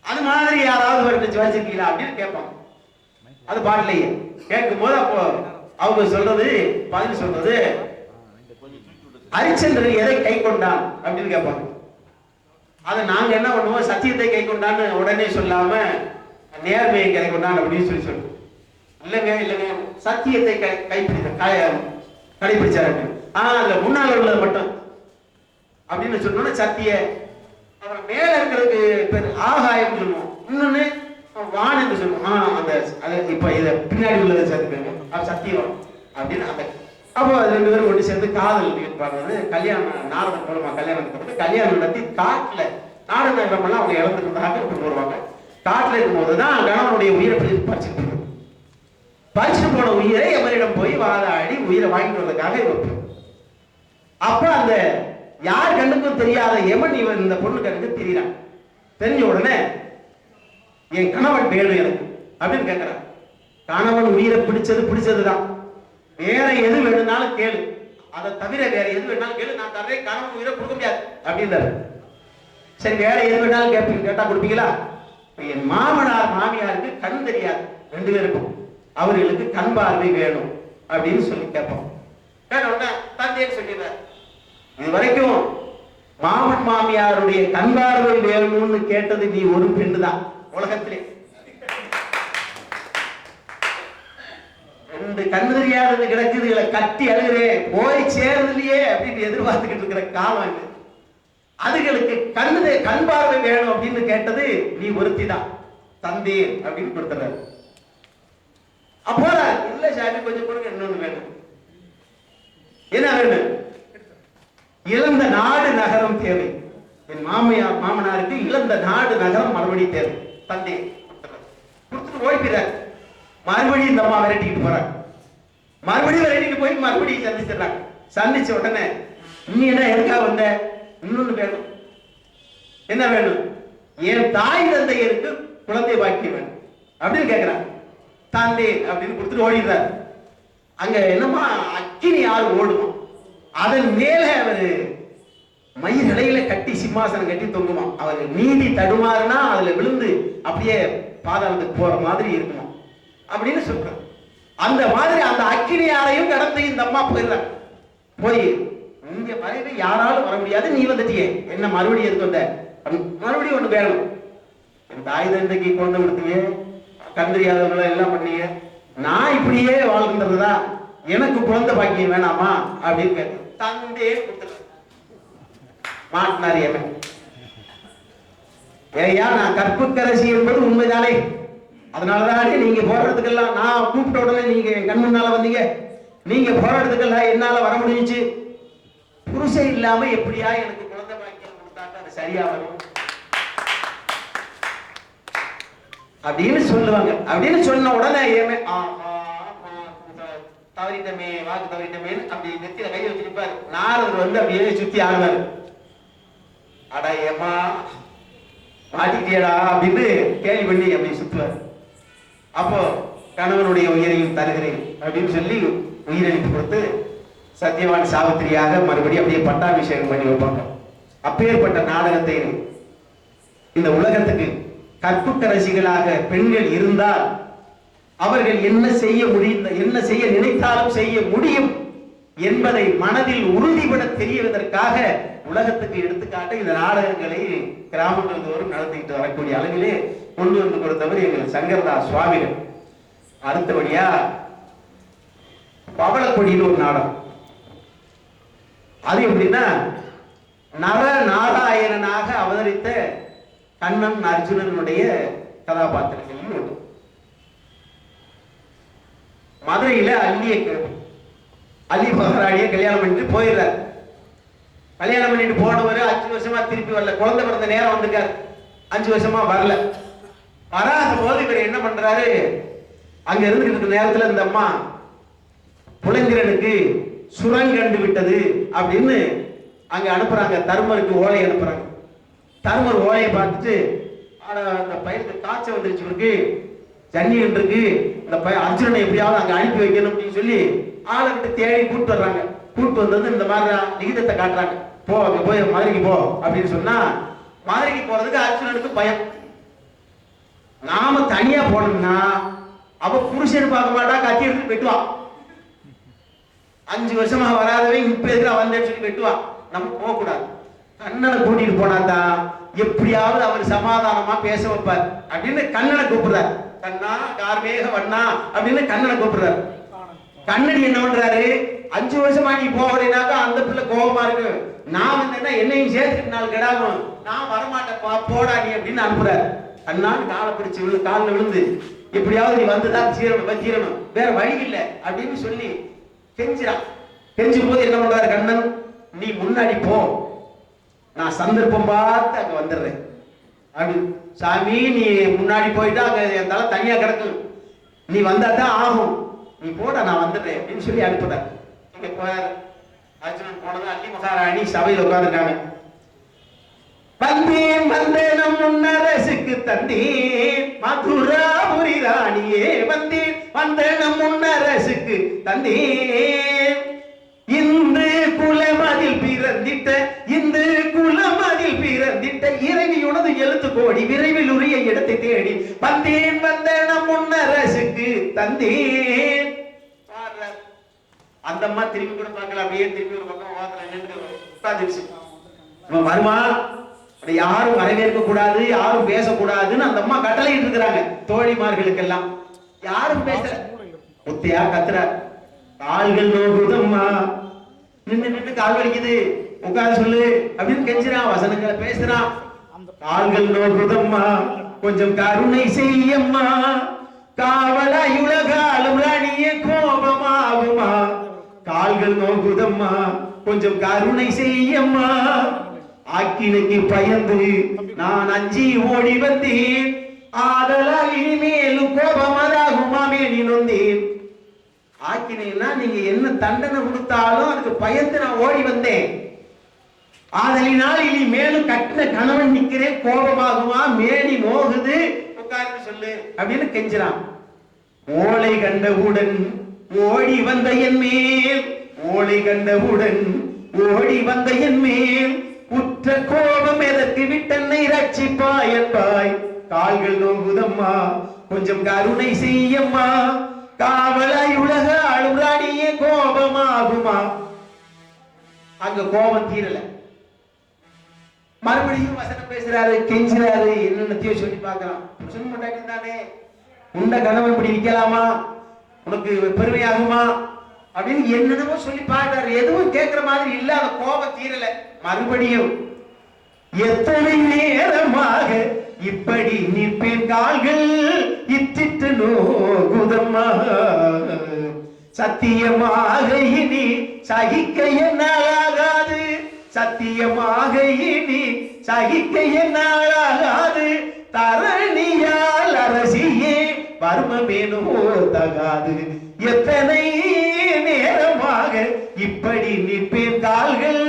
அது மாதிரி யாராவது வர்ணிச்சு வச்சிருக்கீங்களா அப்படின்னு கேட்பாங்க. அது பாடலையே கேட்கும் போது அப்போ அவங்க சொல்றது பதில் சொல்றது, ஹரிச்சந்திரன் எதை கை கொண்டான் அப்படின்னு கேட்பாங்க. அதை நாங்க என்ன பண்ணுவோம், சத்தியத்தை கை கொண்டான்னு உடனே சொல்லாம நேர்மையை கை கொண்டான் அப்படின்னு சொல்லுவோம். இல்லைங்க சத்தியத்தை கடைபிடிச்சாரு. அதுல முன்னால உள்ளது மட்டும் அப்படின்னு சொன்னோன்னா சத்திய, அப்புறம் மேல இருக்கிறதுக்கு பேர் ஆகாயம் சொல்லுவோம், இன்னொன்னு வான் என்று சொல்லுவோம். அந்த இப்ப இத பின்னாடி உள்ளதை சேர்த்துக்கோங்க சத்தியம் அப்படின்னு. அந்த அப்போ 2 பேரும் ஒன்று சேர்ந்து காதல் பாடுறது, கல்யாணம் நாடகம் மூலமா கல்யாணம் நடத்தி காட்டுல நாடக நகரமெல்லாம் அவங்க இழந்துருந்தாங்க கொண்டு வருவாங்க. காட்டுல இருக்கும்போதுதான் கணவனுடைய உயிரை பறிச்சுட்டு போன உயிரை எவரிடம் போய் வாதாடி உயிரை வாங்கிட்டு வரதுக்காக வைப்போம். அப்ப அந்த யார் கண்ணுக்கும் தெரியாத எமன் இவன் இந்த பொண்ணு கண்ணுக்கு தெரியறான். தெரிஞ்ச உடனே என் கணவன் வேணும் எனக்கு அப்படின்னு கேட்கிறான். கணவன் உயிரை பிடிச்சதுதான், வேற எது வேணும்னாலும் கேளு, அதை தவிர வேற எது வேணாலும் கேளு, நான் தர்றேன், கணவன் உயிரை கொடுக்க முடியாது அப்படின்றாரு. சரி வேற எது வேணாலும் கேட்டா கொடுப்பீங்களா? என் மாமனார் மாமியாருக்கு கண் தெரியாது 2 பேருக்கும், அவர்களுக்கு கண் பார்வை வேணும் அப்படின்னு சொல்லி கேட்போம். தந்தைன்னு சொல்லிடுறார். இது வரைக்கும் மாமன் மாமியாருடைய கண் பார்வை வேணும்னு கேட்டது நீ ஒரு பெண்ணு தான் உலகத்திலே. 2 கண் தெரியாதது கிடக்குதுகளை கட்டி அழுகிறேன் போய் சேருதுலையே அப்படின்னு எதிர்பார்த்துக்கிட்டு இருக்கிற காலம் இது. அதுகளுக்கு கண் பார்வை வேணும் அப்படின்னு கேட்டது நீ ஒருத்தி தான். தந்தேன் அப்படின்னு கொடுத்துறாரு. அப்போ இல்ல சாமி கொஞ்சம் கொடுங்க, இன்னொன்னு வேணும். என்ன வேணும்? இழந்த நாடு நகரம் தேவை. என் மாமனாருக்கு இழந்த நாடு நகரம் மறுபடியும் தேவை. தந்தை கொடுத்துட்டு ஓய்க்கிறார். மறுபடியும் இந்த அம்மா விரட்டிக்கிட்டு போறாங்க. மறுபடியும் விரட்டிட்டு போய் மறுபடியும் சந்திச்சிடறாங்க. சந்திச்ச உடனே நீ என்ன எதுக்காக வந்த? இன்னொன்னு வேணும். என்ன வேணும்? என் தாய் தந்தையருக்கு குழந்தை பாக்கியம் வேணும் அப்படின்னு கேட்கிறாங்க. தந்தை அப்படின்னு கொடுத்துட்டு ஓடிடுறாரு. அங்க என்னமா அக்கினி ஆறு ஓடுமா, அதன் மேல அவரு மயிர் இலையில கட்டி சிம்மாசனம் கட்டி தொங்குமா. அவர் நீதி தடுமாறுனா அதுல விழுந்து அப்படியே பாதாளத்துக்கு போற மாதிரி இருக்குமா அப்படின்னு சொல்றாரு. அந்த மாதிரி அந்த அக்கினி ஆறையும் கடந்து இந்த அம்மா போயிடுறாங்க. போய் இங்க வரையில யாராலும் வர முடியாது, நீ வந்துட்டியே, என்ன மறுபடியும் எதுக்கு வந்த? மறுபடியும் ஒண்ணு வேணும். என் தாய் தந்தைக்கு கொண்டு கொடுத்தீங்க, கண்டறியாதவங்களை எல்லாம் பண்ணீங்க, நான் இப்படியே வாழ்கின்றதுதா, எனக்கு குழந்தை பாக்கியம் வேணாமா அப்படின்னு கேட்டேன். தந்தே மாட்டினார். ஏயா நான் கற்புக்கரசி என்பது உண்மைதானே, அதனாலதானே நீங்க போராட்டத்துக்கெல்லாம் நான் கூப்பிட்ட உடனே நீங்க கண் முன்னால வந்தீங்க. நீங்க போராட்டத்துக்கெல்லாம் என்னால வர முடிஞ்சுச்சு. புருஷன் இல்லாம எப்படியா எனக்கு குழந்தை பாக்கியம் கொடுத்தாக்க அது சரியா வரும் அப்படின்னு சொல்லுவாங்க. அப்படின்னு சொன்ன உடனே ஏமே தவறிட்டமே, வாக்கு தவறிட்டமே அப்படி நெத்தியில கை வச்சிருப்பாரு. நாரதர் வந்து அப்படியே சுத்தி ஆடுவாரு. அடா ஏமா மாட்டிக்கிட்டியடா அப்படின்னு கேள்வி பண்ணி அப்படி சுத்துவார். அப்போ கணவனுடைய உயிரையும் தருகிறேன் அப்படின்னு சொல்லி உயிரளிப்பு கொடுத்து சத்தியவான் சாவித்திரியாக மறுபடியும் அப்படியே பட்டாபிஷேகம் பண்ணி வைப்பாங்க. அப்பேற்பட்ட நாடகத்தை இந்த உலகத்துக்கு கற்புக்கரசிகளாக பெண்கள் இருந்தால் அவர்கள் என்ன செய்ய முடியும், என்ன செய்ய நினைத்தாலும் செய்ய முடியும் என்பதை மனதில் உறுதிபட தெரியவதற்காக உலகத்துக்கு எடுத்துக்காட்ட இந்த நாடகங்களை கிராமங்கள் தோறும் நடத்திட்டு வரக்கூடிய அளவிலே கொண்டு வந்து கொடுத்தவர் எங்கள் சங்கரதாஸ் சுவாமிகள். அடுத்தபடியா பவளக்கொடியில் ஒரு நாடகம். அது எப்படின்னா, நர நாராயணனாக அவதரித்த கண்ணன் அர்ஜுனனுடைய கதாபாத்திரங்கள் ஒன்று. மதுரையில அள்ளி மகாராணியை கல்யாணம் பண்ணிட்டு போயிடுறார். கல்யாணம் பண்ணிட்டு போனவர் 5 வருஷமா திருப்பி வரல. குழந்தை பிறந்த நேரம் வந்திருக்காரு, 5 வருஷமா வரல. வராத போது இவர் என்ன பண்றாரு, அங்க இருந்துகிட்டு நேரத்துல இந்த அம்மா புலந்திரனுக்கு சுரங்கண்டு விட்டது அப்படின்னு அங்க அனுப்புறாங்க. தர்மருக்கு ஓலை அனுப்புறாங்க. தர்மர் ஓலையை பார்த்துட்டு அந்த பையனுக்கு காய்ச்சல் வந்துருச்சு இருக்கு, ஜன்னி இருக்கு, இந்த பையன் அர்ஜுனனை எப்படியாவது அங்க அனுப்பி வைக்கணும் அப்படின்னு சொல்லி ஆளை விட்டு தேடி கூப்பிட்டு வர்றாங்க. கூப்பிட்டு வந்தது இந்த மாதிரி லிகிதத்தை காட்டுறாங்க. போ அங்க போய் மதுரைக்கு போ அப்படின்னு சொன்னா, மதுரைக்கு போறதுக்கு அர்ஜுனனுக்கு பயம். நாம தனியா போனோம்னா அவ புருஷன் பார்க்க மாட்டா, கத்தி எடுத்து வெட்டுவான். 5 வருஷமா வராதவன் இப்ப எதுக்கு வந்தேன்னு சொல்லி வெட்டுவான். நம்ம போக கூடாது. கண்ணனை கூட்டிட்டு போனாதான் எப்படியாவது அவர் சமாதானமா பேச வைப்பார் அப்படின்னு கண்ணனை கூப்பிடுறாரு. கண்ணா கார்மேக வண்ணா அப்படின்னு கண்ணனை கூப்பிடுறாரு. கண்ணடி என்ன பண்றாரு, 5 வருஷமா நீ போகலைனாக்கா அந்த பிள்ளை கோபமா இருக்கு, நான் வந்தேன்னா என்னையும் சேர்த்துட்டு நாள் கிடாவும், நான் வரமாட்டேன் போடா நீ அப்படின்னு அனுப்புறாரு. கண்ணான்னு காலை பிடிச்சு காலில் விழுந்து எப்படியாவது நீ வந்துதான் தீரணும், வேற வழி இல்லை அப்படின்னு சொல்லி கெஞ்சிறான். கெஞ்சும் போது என்ன பண்றாரு கண்ணன், நீ முன்னாடி போ, நான் சந்தர்ப்பம் பார்த்து அங்க வந்துடுறேன் அப்படி. சாமி நீ முன்னாடி போயிட்டா அங்க என் தலை தனியா கிடக்கும், நீ வந்தா தான் ஆகும், நீ போட நான் வந்துடுறேன் அப்படின்னு சொல்லி அனுப்புறாரு. இங்க போயாரு. அர்ஜுனன் போனது அள்ளி மகாராணி சபையில் உட்கார்ந்துருக்காங்க. வந்தேன் வந்தேன் நம் முன்னரசுக்கு தந்தேன் மதுராபுரி ராணியே, வந்தேன் வந்தேன் நம் முன்னரசுக்கு தந்தேன் இந்து குலமதில் பிறந்திட்ட, இந்து குலமதில் பிறந்திட்ட இறைவியுனது எழுத்து கோடி விரைவில் உரிய இடத்தை தேடி வந்தேன் வந்தேன் நம் முன்னரசுக்கு தந்தேன். அந்த அம்மா திரும்பி கூட பார்க்கல, அப்படியே திரும்பி ஒரு பக்கம் உட்காந்துருச்சு. வருமா, யாரும் வரவேற்க கூடாது, யாரும் பேசக்கூடாதுன்னு அந்த அம்மா கட்டளையிட்டு இருக்கிறாங்க தோழிமார்களுக்கெல்லாம். யாரும் பேச முத்தையா கத்துற, கால்கள் நோகுதம்மா, நின்று கால் வலிக்குது, உட்கார சொல்லு அப்படின்னு கெஞ்சிறான். வசனங்களை பேசுறான். கால்கள் நோகுதம்மா கொஞ்சம் கருணை செய்யம்மா, காவலாயுலகாலும் ராணிய கோபமாகுமா, கால்கள் நோகுதம்மா, கொஞ்சம் கருணை செய்யம்மா, ஆக்கினைக்கு பயந்து நான் அஞ்சி ஓடி வந்தேன், ஆதலால் இனிமேலும் கோபமதாகுமாமே நீ நொந்தேன். ஆக்கினைன்னா நீங்க என்ன தண்டனை கொடுத்தாலும் அதுக்கு பயந்து நான் ஓடி வந்தேன், ஆதலினால் இனி மேலும் கட்டின கணவன் நிக்கிறேன், கோபமாகுமா, மேனி நோகுது, உட்கார்ந்து சொல்லு அப்படின்னு கெஞ்சிறான். ஓலை கண்டவுடன் ஓடி வந்த என் மேல், ஓலை கண்டவுடன் ஓடி வந்த என் மேல், உற்ற கோபம் எதற்கு விட்டென்னை ரட்சிப்பாய் என்பாய், கால்கள் நோகுதம்மா, கொஞ்சம் கருணை செய்யம்மா, காவலாய் உலக ஆளும் ராணியே கோபமாகுமா. அங்க கோபம் தீரல, மறுபடியும் வசனம் பேசுறாரு, கெஞ்சுறாரு, என்னென்னத்தையோ சொல்லி பார்க்கலாம். புருஷன் பொண்டாட்டி தானே, உண்ட கனவு இப்படி விற்கலாமா, உனக்கு பெருமையாகுமா அப்படின்னு என்னென்னமோ சொல்லி பார்த்தாரு. எதுவும் கேட்கிற மாதிரி இல்ல, அந்த கோபம் தீரல. மறுபடியும் எத்தனை நேரமாக இப்படி நிற்பேன், கால்கள் இத்திட்டு நோகுதம்மா, சத்தியமாக இனி சகிக்க என்னாலாகாது, சத்தியமாக இனி சகிக்க என்னாலாகாது, தரணியால் அரசியே பர்மமேனோ தகாது, எத்தனை நேரமாக இப்படி நிற்பேன், கால்கள்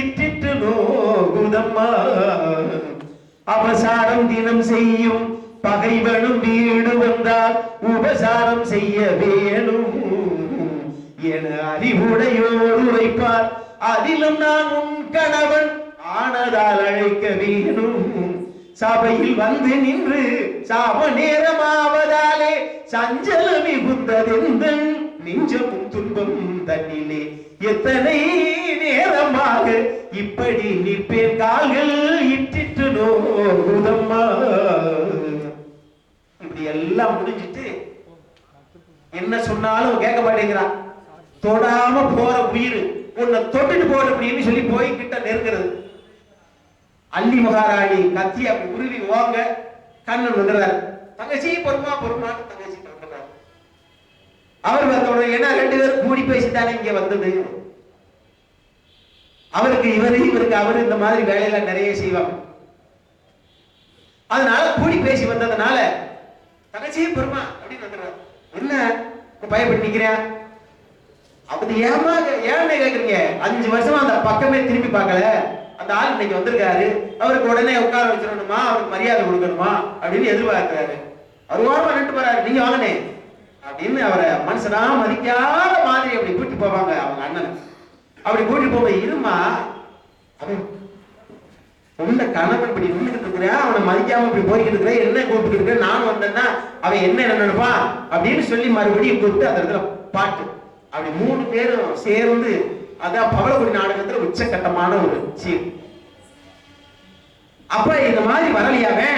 இட்டிட்டு நோகுதம்மா, அபசாரம் தினம் செய்யும் பகைவனும் வீடு வந்தால் உபசாரம் செய்ய வேணும் என அறிவுடையோடு வைப்பார், அதிலும் நான் உன் கணவன் ஆனதால் அழைக்க வேணும், சபையில் வந்து நின்று சாப நேரமாவதாலே சஞ்சல மிகுந்ததெந்தன் நெஞ்சமும் துன்பம் தன்னிலே, எத்தனை நேரமாக இப்படி நிற்பேன், கால்கள் இட்டிட்டு நோகுதம்மா. இப்படி எல்லாம் முடிஞ்சிட்டு என்ன சொன்னாலும் கேட்க மாட்டேங்கிறான். தொடாம போற உயிர் உன்னை தொட்டுட்டு போற அப்படின்னு சொல்லி போய் கிட்ட நெருங்கிறது. அள்ளி மகாராணி கத்தி அப்படி உருவி வாங்க, கண்ணன் வந்துடுறாரு. தங்கச்சி பொறுமா பொறுமான்னு தங்கச்சி வந்துடுறாரு. அவர் வந்தோட ஏன்னா 2 பேரும் கூடி பேசித்தானே இங்க வந்தது. அவருக்கு இவருக்கு அவரு இந்த மாதிரி வேலையெல்லாம் நிறைய செய்வாங்க. அதனால கூடி பேசி வந்ததுனால தங்கச்சி பொறுமா அப்படின்னு வந்துடுறாரு. என்ன பயப்பட்டு நிக்கிறேன், அப்படி ஏன்னு கேக்குறீங்க? 5 வருஷமா அந்த பக்கமே திரும்பி பார்க்கல, அந்த ஆள் இன்னைக்கு வந்திருக்காரு, அவருக்கு உடனே உட்கார வச்சிடணுமா, அவருக்கு மரியாதை கொடுக்கணுமா அப்படின்னு எதிர்பார்க்கிறாரு. அவர் ஓரமா நின்று போறாரு, நீங்க வாங்கனே அப்படின்னு அவரை மனுஷனா மதிக்காத மாதிரி அப்படி கூட்டி போவாங்க அவங்க அண்ணன். அப்படி கூட்டி போக இருமா, அவன் உண்ட கணவன் இப்படி நின்றுட்டு இருக்கிறேன், அவனை மதிக்காம இப்படி போய்கிட்டு இருக்கிறேன், என்ன கூப்பிட்டு இருக்கிறேன், நானும் வந்தேன்னா அவன் என்ன நினைப்பான் அப்படின்னு சொல்லி மறுபடியும் கூப்பிட்டு அந்த இடத்துல பாட்டு. அப்படி 3 பேரும் சேர்ந்து, அதான் பவளக்குடி நாடகத்துல உச்சகட்டமான ஒரு சீன். அப்ப இந்த மாதிரி வரலையாவே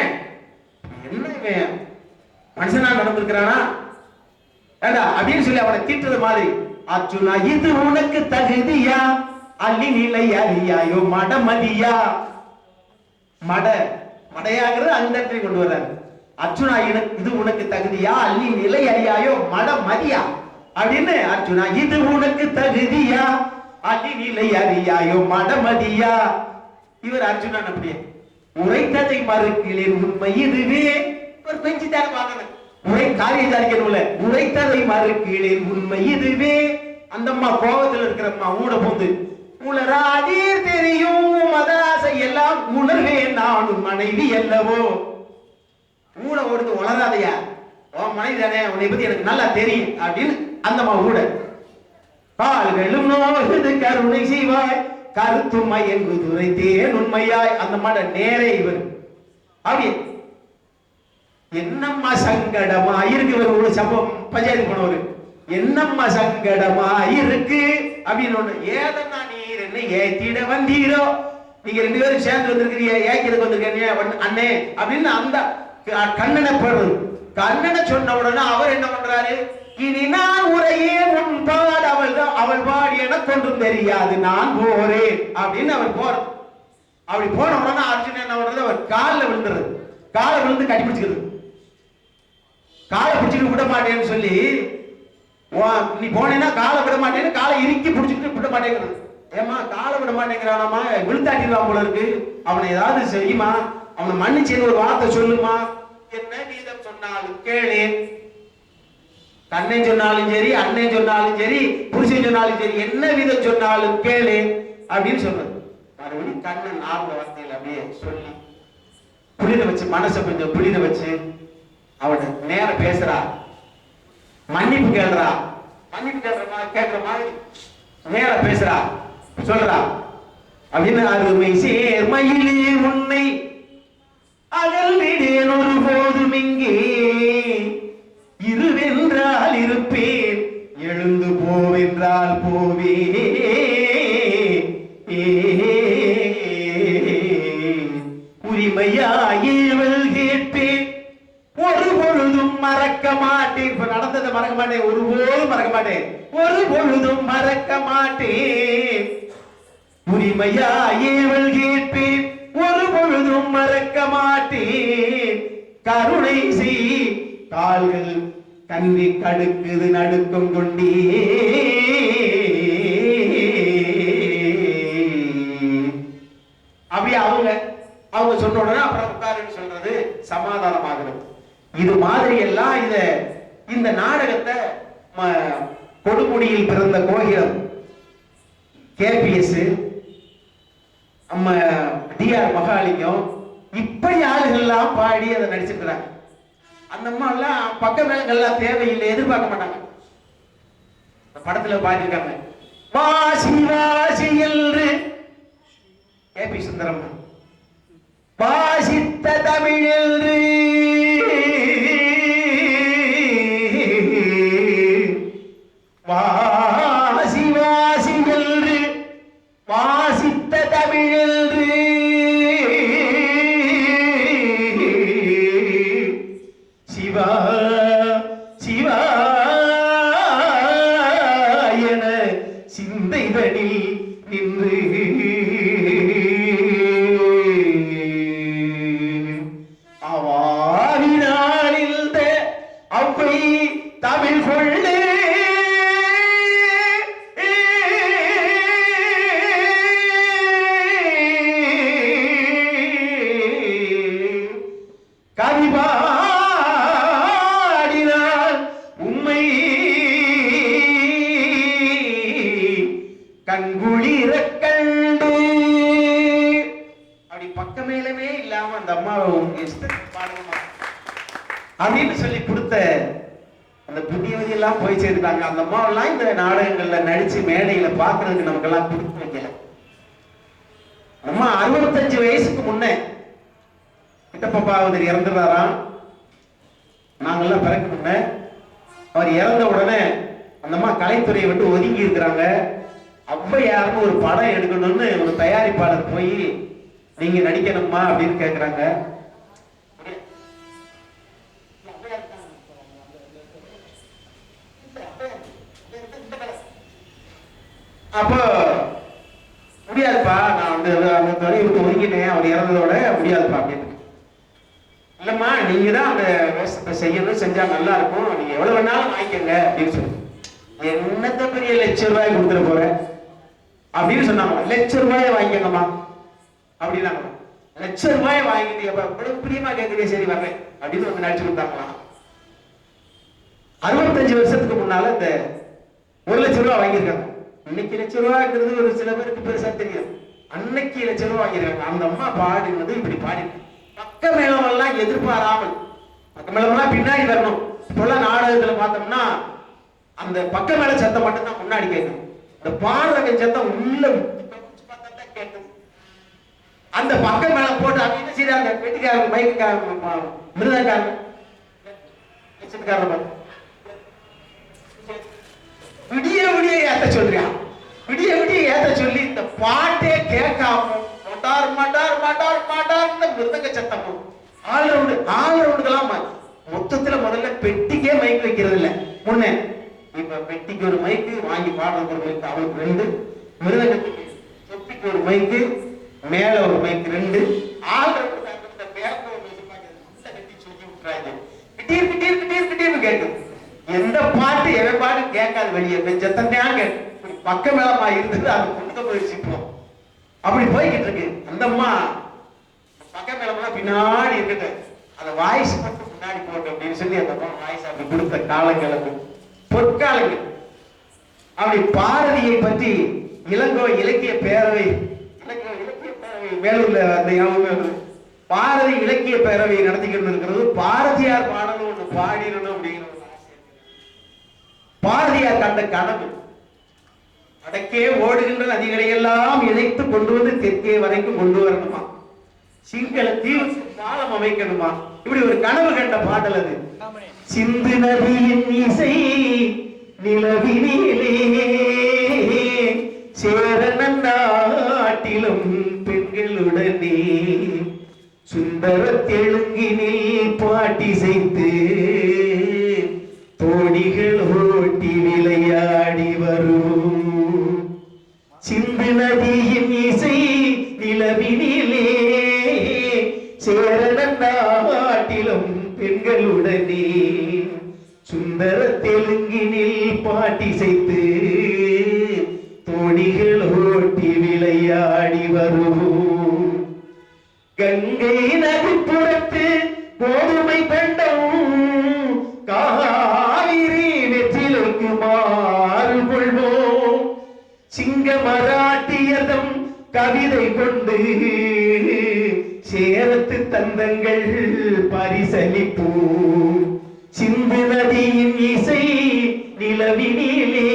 என்ன இவன் மனுஷனா நடந்திருக்கிறானா அப்படின்னு சொல்லி அவனை தீட்டுறது மாதிரி, அர்ஜுனா இது உனக்கு தகுதியா, அள்ளி நிலை அறியாயோ மடமதியா, மடையாகிறது அந்த இடத்துல கொண்டு வர்றாரு. அர்ஜுனா இது உனக்கு தகுதியா, அள்ளி நிலை அறியாயோ மடமதியா அப்படின்னு, அர்ஜுனா இது உனக்கு தகுதியா, அள்ளி நிலை அறியாயோ மடமதியா. இவர் அர்ஜுனன் அப்படியே உரைத்ததை மறுக்கிறேன், உண்மை இதுவே ஒரு பெஞ்சு தானே வாங்கணும், உரை காரியதாரிக்கணும்ல, உரைத்ததை மறுக்கிறேன், உண்மை இதுவே. அந்த அம்மா கோபத்தில் இருக்கிற அம்மா ஊட போந்து, உலராதீர் தெரியும் மதாசை எல்லாம் உணர்வேன் நான் உன் மனைவி அல்லவோ. ஊட ஓடுது, உளராதையா, உன் மனைவி தானே, உன்னை பத்தி எனக்கு நல்லா தெரியும் அப்படின்னு அந்த அம்மா ஊட. கால்களும் நோகுது கருணை செய்வாய், கருத்துமை என்று துரைத்தேன் உண்மையாய். அந்த மாட நேரே இவர் அப்படி என்னம்மா சங்கடமா இருக்கு, இவர் ஒரு சம்பவம் பஞ்சாயத்து போனவரு, என்னம்மா சங்கடமா இருக்கு அப்படின்னு ஒண்ணு. ஏதன்னா நீர் என்ன ஏத்திட வந்தீரோ, நீங்க 2 பேரும் சேர்ந்து வந்திருக்கிறீங்க, ஏக்கிறதுக்கு வந்திருக்கீங்க அண்ணே அப்படின்னு அந்த கண்ணனை படுறது. கண்ணனை சொன்ன உடனே அவர் என்ன பண்றாரு, இனி நான் உரையே உன் பாடு அவள் பாடு எனக்கு ஒன்றும் தெரியாது, நான் போறேன் அப்படின்னு அவர் போற. அப்படி போன உடனே அர்ஜுன் என்ன பண்றது, அவர் காலில் விழுந்துறது. காலை விழுந்து கட்டி பிடிச்சிக்கிறது. காலை பிடிச்சிட்டு விட மாட்டேன்னு சொல்லி நீ போனேன்னா காலை விட மாட்டேன்னு காலை இறுக்கி பிடிச்சிட்டு விட மாட்டேங்கிறது. ஏமா காலை விட மாட்டேங்கிறானாமா, விழுத்தாட்டிடுவான் போல இருக்கு, அவனை ஏதாவது செய்யுமா, அவனை மன்னிச்சேன்னு ஒரு வார்த்தை சொல்லுமா. என்ன வீதம் சொன்னாலும் கேளு, கண்ணன் சொன்னாலும் சரி, அண்ணன் சொன்னாலும் சரி, புருஷன் சொன்னாலும் சரி, என்ன வீதம் சொன்னாலும் கேளு அப்படின்னு சொல்றது. மறுபடியும் கண்ணன் ஆர்ந்த வார்த்தையில் அப்படியே சொல்லி புளிர வச்சு, மனசை கொஞ்சம் புளிர வச்சு அவனை நேர பேசுறா, மன்னிப்பு கேள்றா, மன்னிப்பு கேட்கிற மாதிரி நேர பேசுறா, சொல்றா அப்படின்னு. அருமை சேர்மையிலே உன்னை அகல்விடேன் ஒரு போதும் இங்கே, இருவென்றால் இருப்பேன், எழுந்து போவென்றால் போவே, உரிமையாயேவல் கேட்பேன், ஒரு பொழுதும் மறக்க மாட்டேன். இப்ப நடந்ததை மறக்க மாட்டேன், ஒருபோதும் மறக்க மாட்டேன், ஒரு பொழுதும் மறக்க மாட்டேன். உரிமையாயேவல் கேட்பேன், ஒரு பொழுதும் மறக்க மாட்டேன். கருணை செய் கால்கள் கண்ணி கடுக்குது நடுக்கம் கொண்டே, அப்படியே அவங்க சொன்ன உடனே அப்புறம் உட்காருன்னு சொல்றது சமாதானமாகிறது. இது மாதிரி எல்லாம் இந்த நாடகத்தை கொடுமுடியில் பிறந்த கோகிலம், கேபிஎஸ், நம்ம டிஆர் மகாலிங்கம், இப்படி ஆளுகள் எல்லாம் பாடி அதை நடிச்சிருக்கிறாங்க. அந்த அம்மா எல்லாம் பக்க மேளங்கள்லாம் தேவையில்லை, எதிர்பார்க்க மாட்டாங்க. படத்துல பாடியிருக்காங்க, வாசி வாசி என்று கேபி சுந்தரம், வாசித்த தமிழ் என்று வாசி வாசி என்று வாசித்த தமிழ் என்று சிவா சிவா என சிந்தைதனில் நின்று அவாவினால் இந்த அவ்வை தமிழ் கொள்ளே கவிபாடினால் உம்மை கண்குளிர கண்டு, அப்படி பக்கமேலமே இல்லாம அந்த அம்மாவை உங்க இஷ்டத்துக்கு பாடுங்கம்மா அப்படின்னு சொல்லி கொடுத்த அந்த புண்ணியவதி எல்லாம் போய் சேர்ந்தாங்க. அந்த அம்மாவெல்லாம் இந்த நாடகங்கள்ல நடிச்சு மேடையில பாக்குறதுக்கு நமக்கெல்லாம் கொடுத்து வைக்கல. அம்மா 65 வயசுக்கு முன்னே கிட்டப்பாவதர் இறந்துறாராம். நாங்கெல்லாம் பிறக்க முன்ன அவர் இறந்த உடனே அந்த அம்மா கலைத்துறையை விட்டு ஒதுங்கி இருக்கிறாங்க. ஔவையார்னு ஒரு படம் எடுக்கணும்னு ஒரு தயாரிப்பாளர் போய் நீங்க நடிக்கணுமா அப்படின்னு கேட்கிறாங்க. அப்போ முடியாதுப்பா, நான் அந்த துறையை விட்டு ஒதுங்கிட்டேன், அவர் இறந்ததோட முடியாதுப்பா அப்படின்னு. இல்லம்மா நீங்க தான் அந்த வேஷத்தை செய்யணும், செஞ்சா நல்லா இருக்கும், நீங்க எவ்வளவு வேணாலும் வாங்கிக்கங்க அப்படின்னு சொல்லி. என்னத்த பெரிய ₹1,00,000 கொடுத்துட போறேன் அப்படின்னு சொன்னாங்க. ₹1,00,000 வாங்கிக்கங்கம்மா அப்படின்னாங்க. ₹1,00,000 வாங்கிட்டு எவ்வளவு பிரியமா கேட்குறே, சரி வர்றேன் அப்படின்னு வந்து நடிச்சு கொடுத்தாங்களாம். 65 வருஷத்துக்கு முன்னால இந்த ₹1,00,000 வாங்கியிருக்காங்க. இன்னைக்கு ₹1,00,000 ஒரு சில பேருக்கு பெருசா தெரியும், அன்னைக்கு ₹1,00,000 வாங்கியிருக்காங்க. அந்த அம்மா பாடுனது இப்படி பாடி, பக்க மேளமெல்லாம் எதிர்பாராமல், பக்க மேளமெல்லாம் பின்னாடி வரணும். இப்பெல்லாம் நாடகத்துல பார்த்தோம்னா அந்த பக்க மேள சத்தம் மட்டும் தான் முன்னாடி கேட்கும், இந்த பாடுறவங்க சத்தம் உள்ள கேட்கும். அந்த பக்க மேள போட்டு அவங்க என்ன செய்யறாங்க, வெட்டிக்காரங்க, மைக்குக்காரங்க, மிருதக்காரங்க, விடிய விடிய ஏத்த சொல்றியா, விடிய விடிய ஏத்த சொல்லி இந்த பாட்டே கேட்காம மாட்டார் மாட்டார் மாட்டார் மாட்டார் மிருதங்க சத்தமும் ஆல்ரவுண்டுக்கெல்லாம் மொத்தத்துல முதல்ல பெட்டிக்கே மைக் வைக்கிறது இல்ல. முன்ன இப்ப பெட்டிக்கு ஒரு மைக்கு, வாங்கி பாடுறதுக்கு ஒரு மைக்கு, அவளுக்கு 2, மிருதங்கத்துக்கு தொப்பிக்கு ஒரு மைக்கு, மேல ஒரு மைக்கு 2, ஆல்ரவுண்டு டீர்க்கு டீர்க்கு டீர்க்கு டீர்க்கு கேட்கும். எந்த பாட்டு எவன் பாட்டு கேட்காது வெளியே செத்தனையான் கேட்கும். பக்க மேலமா இருந்தது அது கொண்டு போயிடுச்சு. இப்போ அப்படி போய்கிட்டு இருக்கு. அந்த அம்மா பக்க மேலமா பின்னாடி இருக்கட்டு, அந்த வாய்ஸ் மட்டும் முன்னாடி போட்டு அப்படின்னு சொல்லி அந்த அம்மா வாய்ஸ் அப்படி கொடுத்த காலங்கள் பொற்காலங்கள். அப்படி பாரதியை பற்றி இளங்கோ இலக்கிய பேரவை வேலூர்ல அந்த பாரதி இலக்கிய பேரவை நடத்திக்கிட்டு இருக்கிறது. பாரதியார் பாடலும் ஒண்ணு பாடிடணும் அப்படிங்கிற ஒரு ஆசை. பாரதியார் கண்ட கனவு வடக்கே ஓடுகின்ற நதிகளை எல்லாம் இணைத்து கொண்டு வந்து தெற்கே வரைக்கும் கொண்டு வரணுமா, சிங்கள தீவுக்கு பாலம் அமைக்கணுமா, இப்படி ஒரு கனவு கண்ட பாடல் அது. சிந்து நதியின் இசை நிலவினிலே சேரன் நாட்டிலும் பெண்களுடனே சுந்தர தெலுங்கினில் பாட்டிசைத்து தோணிகள் ஓட்டி விளையாடி வரும். சிந்து நதியின் இசை நிலவினிலே சேரன் நாட்டிலும் பெண்களுடனே சுந்தர தெலுங்கினில் பாட்டிசைத்து தோணிகள் ஓட்டி விளையாடி வரும். கங்கை நதிப்புறத்து கோதுமை பெண்டம் காவிரி வெற்றிலைக்கு மாறுகொள்வோம். சிங்க மராட்டியதம் கவிதை கொண்டு சேரத்து தந்தங்கள் பரிசளிப்போம். சிந்து நதியின் இசை நிலவினிலே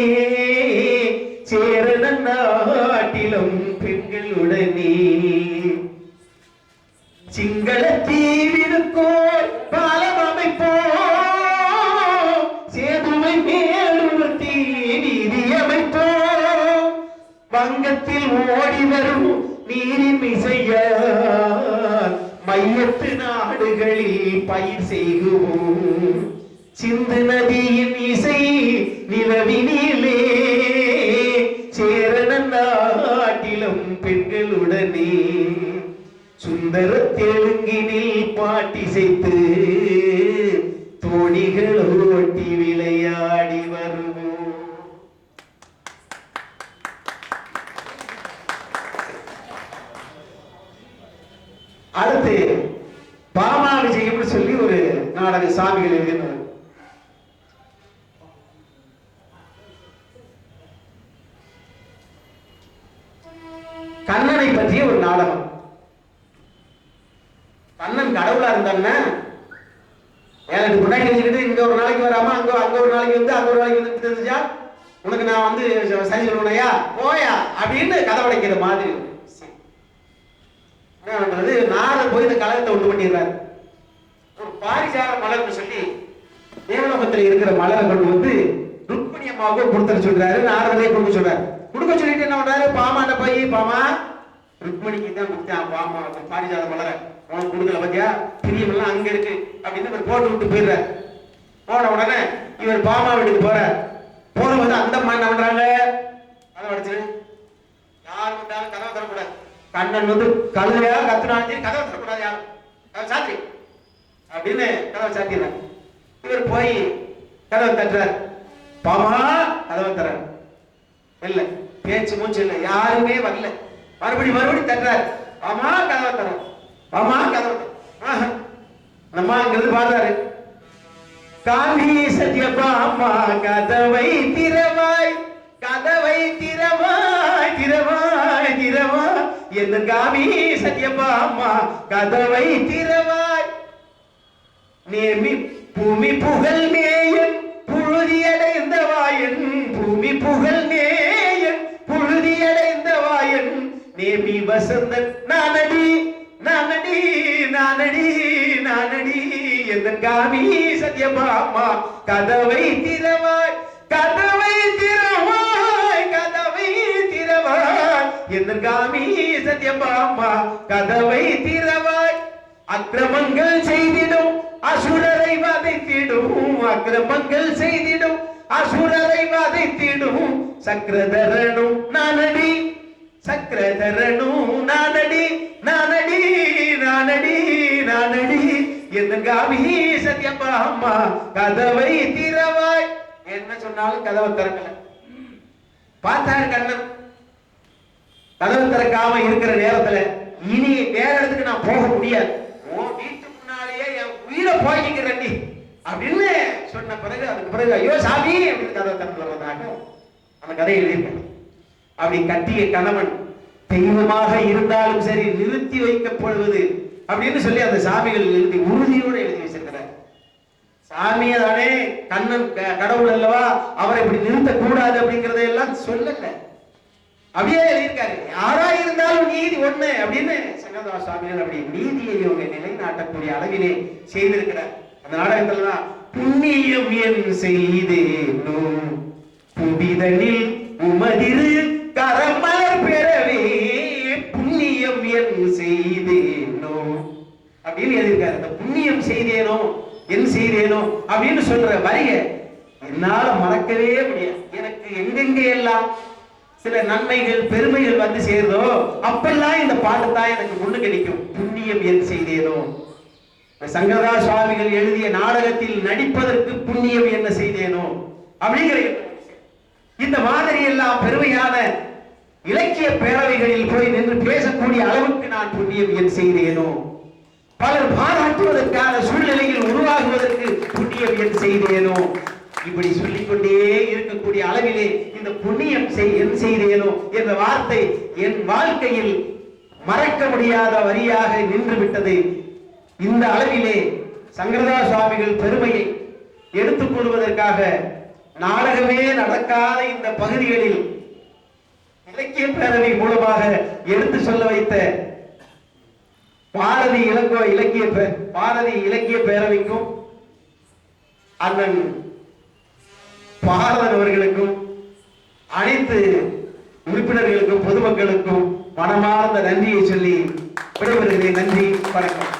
சேரன் நாட்டிலும் பெண்களுடனே சிங்கள தீவிற்கோர் பாலம் அமைப்போம். சேதுவை மேலுறுத்தி நீதி அமைப்போம். வங்கத்தில் ஓடி வரும் நீரின் இசையால் மையத்து நாடுகளில் பயிர் செய்குவோம். சிந்து நதியின் இசை நிலவினிலே சேரன் நாட்டிலும் பெண்களுடனே சுந்தர தெலுங்கினில் பாட்டிசைத்து தோணிகள் ஓட்டி விளையாடி வருவோம். அடுத்து பாமா விஜயம் சொல்லி ஒரு நாடக சாமிகள் எழுதினார். கண்ணனை பற்றிய ஒரு நாடகம். கண்ணன் கடவுளா இருந்தான்னா எனக்கு முன்னாடி வச்சுக்கிட்டு இங்க ஒரு நாளைக்கு வராம அங்க ஒரு நாளைக்கு வந்து அங்க ஒரு நாளைக்கு வந்து தெரிஞ்சா உனக்கு நான் வந்து சரி சொல்லுவேனையா போயா அப்படின்னு கதை உடைக்கிற மாதிரி என்ன பண்றது. நாரதர் போய் இந்த கலகத்தை உண்டு பண்ணிடுறாரு. ஒரு பாரிஜாத மலர்னு சொல்லி தேவலோகத்தில் இருக்கிற மலரை கொண்டு வந்து ருக்மிணி அம்மாவுக்கு கொடுத்துட சொல்றாரு. நாரதரே கொடுக்க சொல்றாரு. கொடுக்க சொல்லிட்டு என்ன பண்றாரு, பாமாட்ட போய் பாமா ருக்மிணிக்கு தான் கொடுத்தேன் பாமா பாரிஜாத மலரை உனக்கு கொடுக்கல பத்தியா, பிரியமெல்லாம் அங்க இருக்கு அப்படின்னு இவர் போட்டு விட்டு போயிடுறாரு. போன உடனே இவர் பாமா வீட்டுக்கு போறார். போனபோது அந்த அம்மா என்ன பண்றாங்க, கதை அடிச்சு யார் வந்தாலும் கதவை தரக்கூடாது. கண்ணன் வந்து கழுதையா கத்துனாலும் கதவை தரக்கூடாது, யாரும் கதவை சாத்தி அப்படின்னு கதவை சாத்திடுறாங்க. இவர் போய் கதவை தட்டுறார். பாமா கதவை தர இல்ல, பேச்சு மூச்சு இல்லை, யாருமே வரல. மறுபடி தட்டுறாரு. பாமா கதவை தர, பாமா கதவை நம்ம அங்கிருந்து பார்த்தாரு. காந்தி சத்யபாமா கதவை திறவாய், கதவை திறவாய் திறவாய் திறவாய் என்ன காமி சத்யபாமா கதவை திறவாய். நேமி பூமி புகழ் நேயன் புழுதியடைந்த வாயன், பூமி புகழ் நேயன் புழுதியடைந்த வாயன். நேமி வசந்தன் நானடி நானடி நானடி நானடி எந்த காமி சத்யபாமா கதவை திறவாய், கதவை திறவாய் கதவை திறவாய் எந்த காமி சத்யபாமா கதவை திறவாய். அக்கிரமங்கள் செய்திடும் அசுரரை வதைத்திடும், அக்கிரமங்கள் செய்திடும் அசுரரை வதைத்திடும். சக்கரதரனும் நானடி, சக்கரதரனும் நானடி நானடி நானடி நானடி எந்த காமி சத்யப்பா அம்மா கதவை திறவாய். என்ன சொன்னாலும் கதவை திறக்கல. பார்த்தாரு கண்ணன், கதவை திறக்காம இருக்கிற நேரத்துல இனி வேற இடத்துக்கு நான் போக முடியாது, உன் வீட்டு முன்னாலேயே என் உயிரை போய்க்கிறேன் நீ அப்படின்னு சொன்ன பிறகு, அதுக்கு பிறகு ஐயோ சாமி அப்படின்னு கதவை திறந்துறதாக அந்த கதையை எழுதியிருக்க. அப்படி கட்டிய கணவன் தெய்வமாக இருந்தாலும் சரி நிறுத்தி வைக்கப்படுவது அப்படின்னு சொல்லி அந்த சாமிகள் எழுதி உறுதியோடு எழுதி வச்சிருக்கிறார். சாமியை தானே கண்ணன் கடவுள் அல்லவா, அவரை இப்படி நிறுத்த கூடாது அப்படிங்கறத எல்லாம் சொல்லல, அப்படியே எழுதியிருக்காரு. யாரா இருந்தாலும் நீதி ஒண்ணு அப்படின்னு சங்கரதாஸ் சுவாமிகள் அப்படி நீதியை இவங்க நிலைநாட்டக்கூடிய அளவிலே செய்திருக்கிறார். அந்த நாடகத்துல தான் புண்ணியம் என் செய்தேனோ புவிதனில் உமதிரு கரமலர் பெறவே புண்ணியம் என் செய்தேனோ அப்படின்னு எழுதியிருக்காரு. அந்த புண்ணியம் செய்தேனோ என் செய்தேனோ அப்படின்னு சொல்ற வரிய என்னால மறக்கவே முடியாது. எனக்கு எங்கெங்க எல்லாம் சில நன்மைகள் பெருமைகள் வந்து சேருதோ அப்பெல்லாம் இந்த பாட்டு தான் எனக்கு முன்னுக்கு நிற்கும். புண்ணியம் என் செய்தேனோ. சங்கரதாஸ் சுவாமிகள் எழுதிய நாடகத்தில் நடிப்பதற்கு புண்ணியம் என்ன செய்தேனோ அப்படிங்கிற இந்த மாதிரி எல்லாம் பெருமையான இலக்கிய பேரவைகளில் போய் நின்று பேசக்கூடிய அளவுக்கு நான் புண்ணியம் என் செய்தேனோ, பலர் பாராட்டுவதற்கான சூழ்நிலையில் உருவாகுவதற்கு புண்ணியம் என் செய்தேனோ, இப்படி சொல்லிக்கொண்டே இருக்கக்கூடிய அளவிலே இந்த புண்ணியம் என் செய்தேனோ என்ற வார்த்தை என் வாழ்க்கையில் மறக்க முடியாத வரியாக நின்று விட்டது. இந்த அளவிலே சங்கரதாஸ் சுவாமிகள் பெருமையை எடுத்துக் கொள்வதற்காக நாடகமே நடக்காத இந்த பகுதிகளில் இலக்கிய பேரவை மூலமாக எடுத்து சொல்ல வைத்த பாரதி இலக்கிய பேரவைக்கும் அண்ணன் பாரதன் அவர்களுக்கும் அனைத்து உறுப்பினர்களுக்கும் பொதுமக்களுக்கும் மனமார்ந்த நன்றியை சொல்லி விடைபெறுகிறேன். நன்றி, வணக்கம்.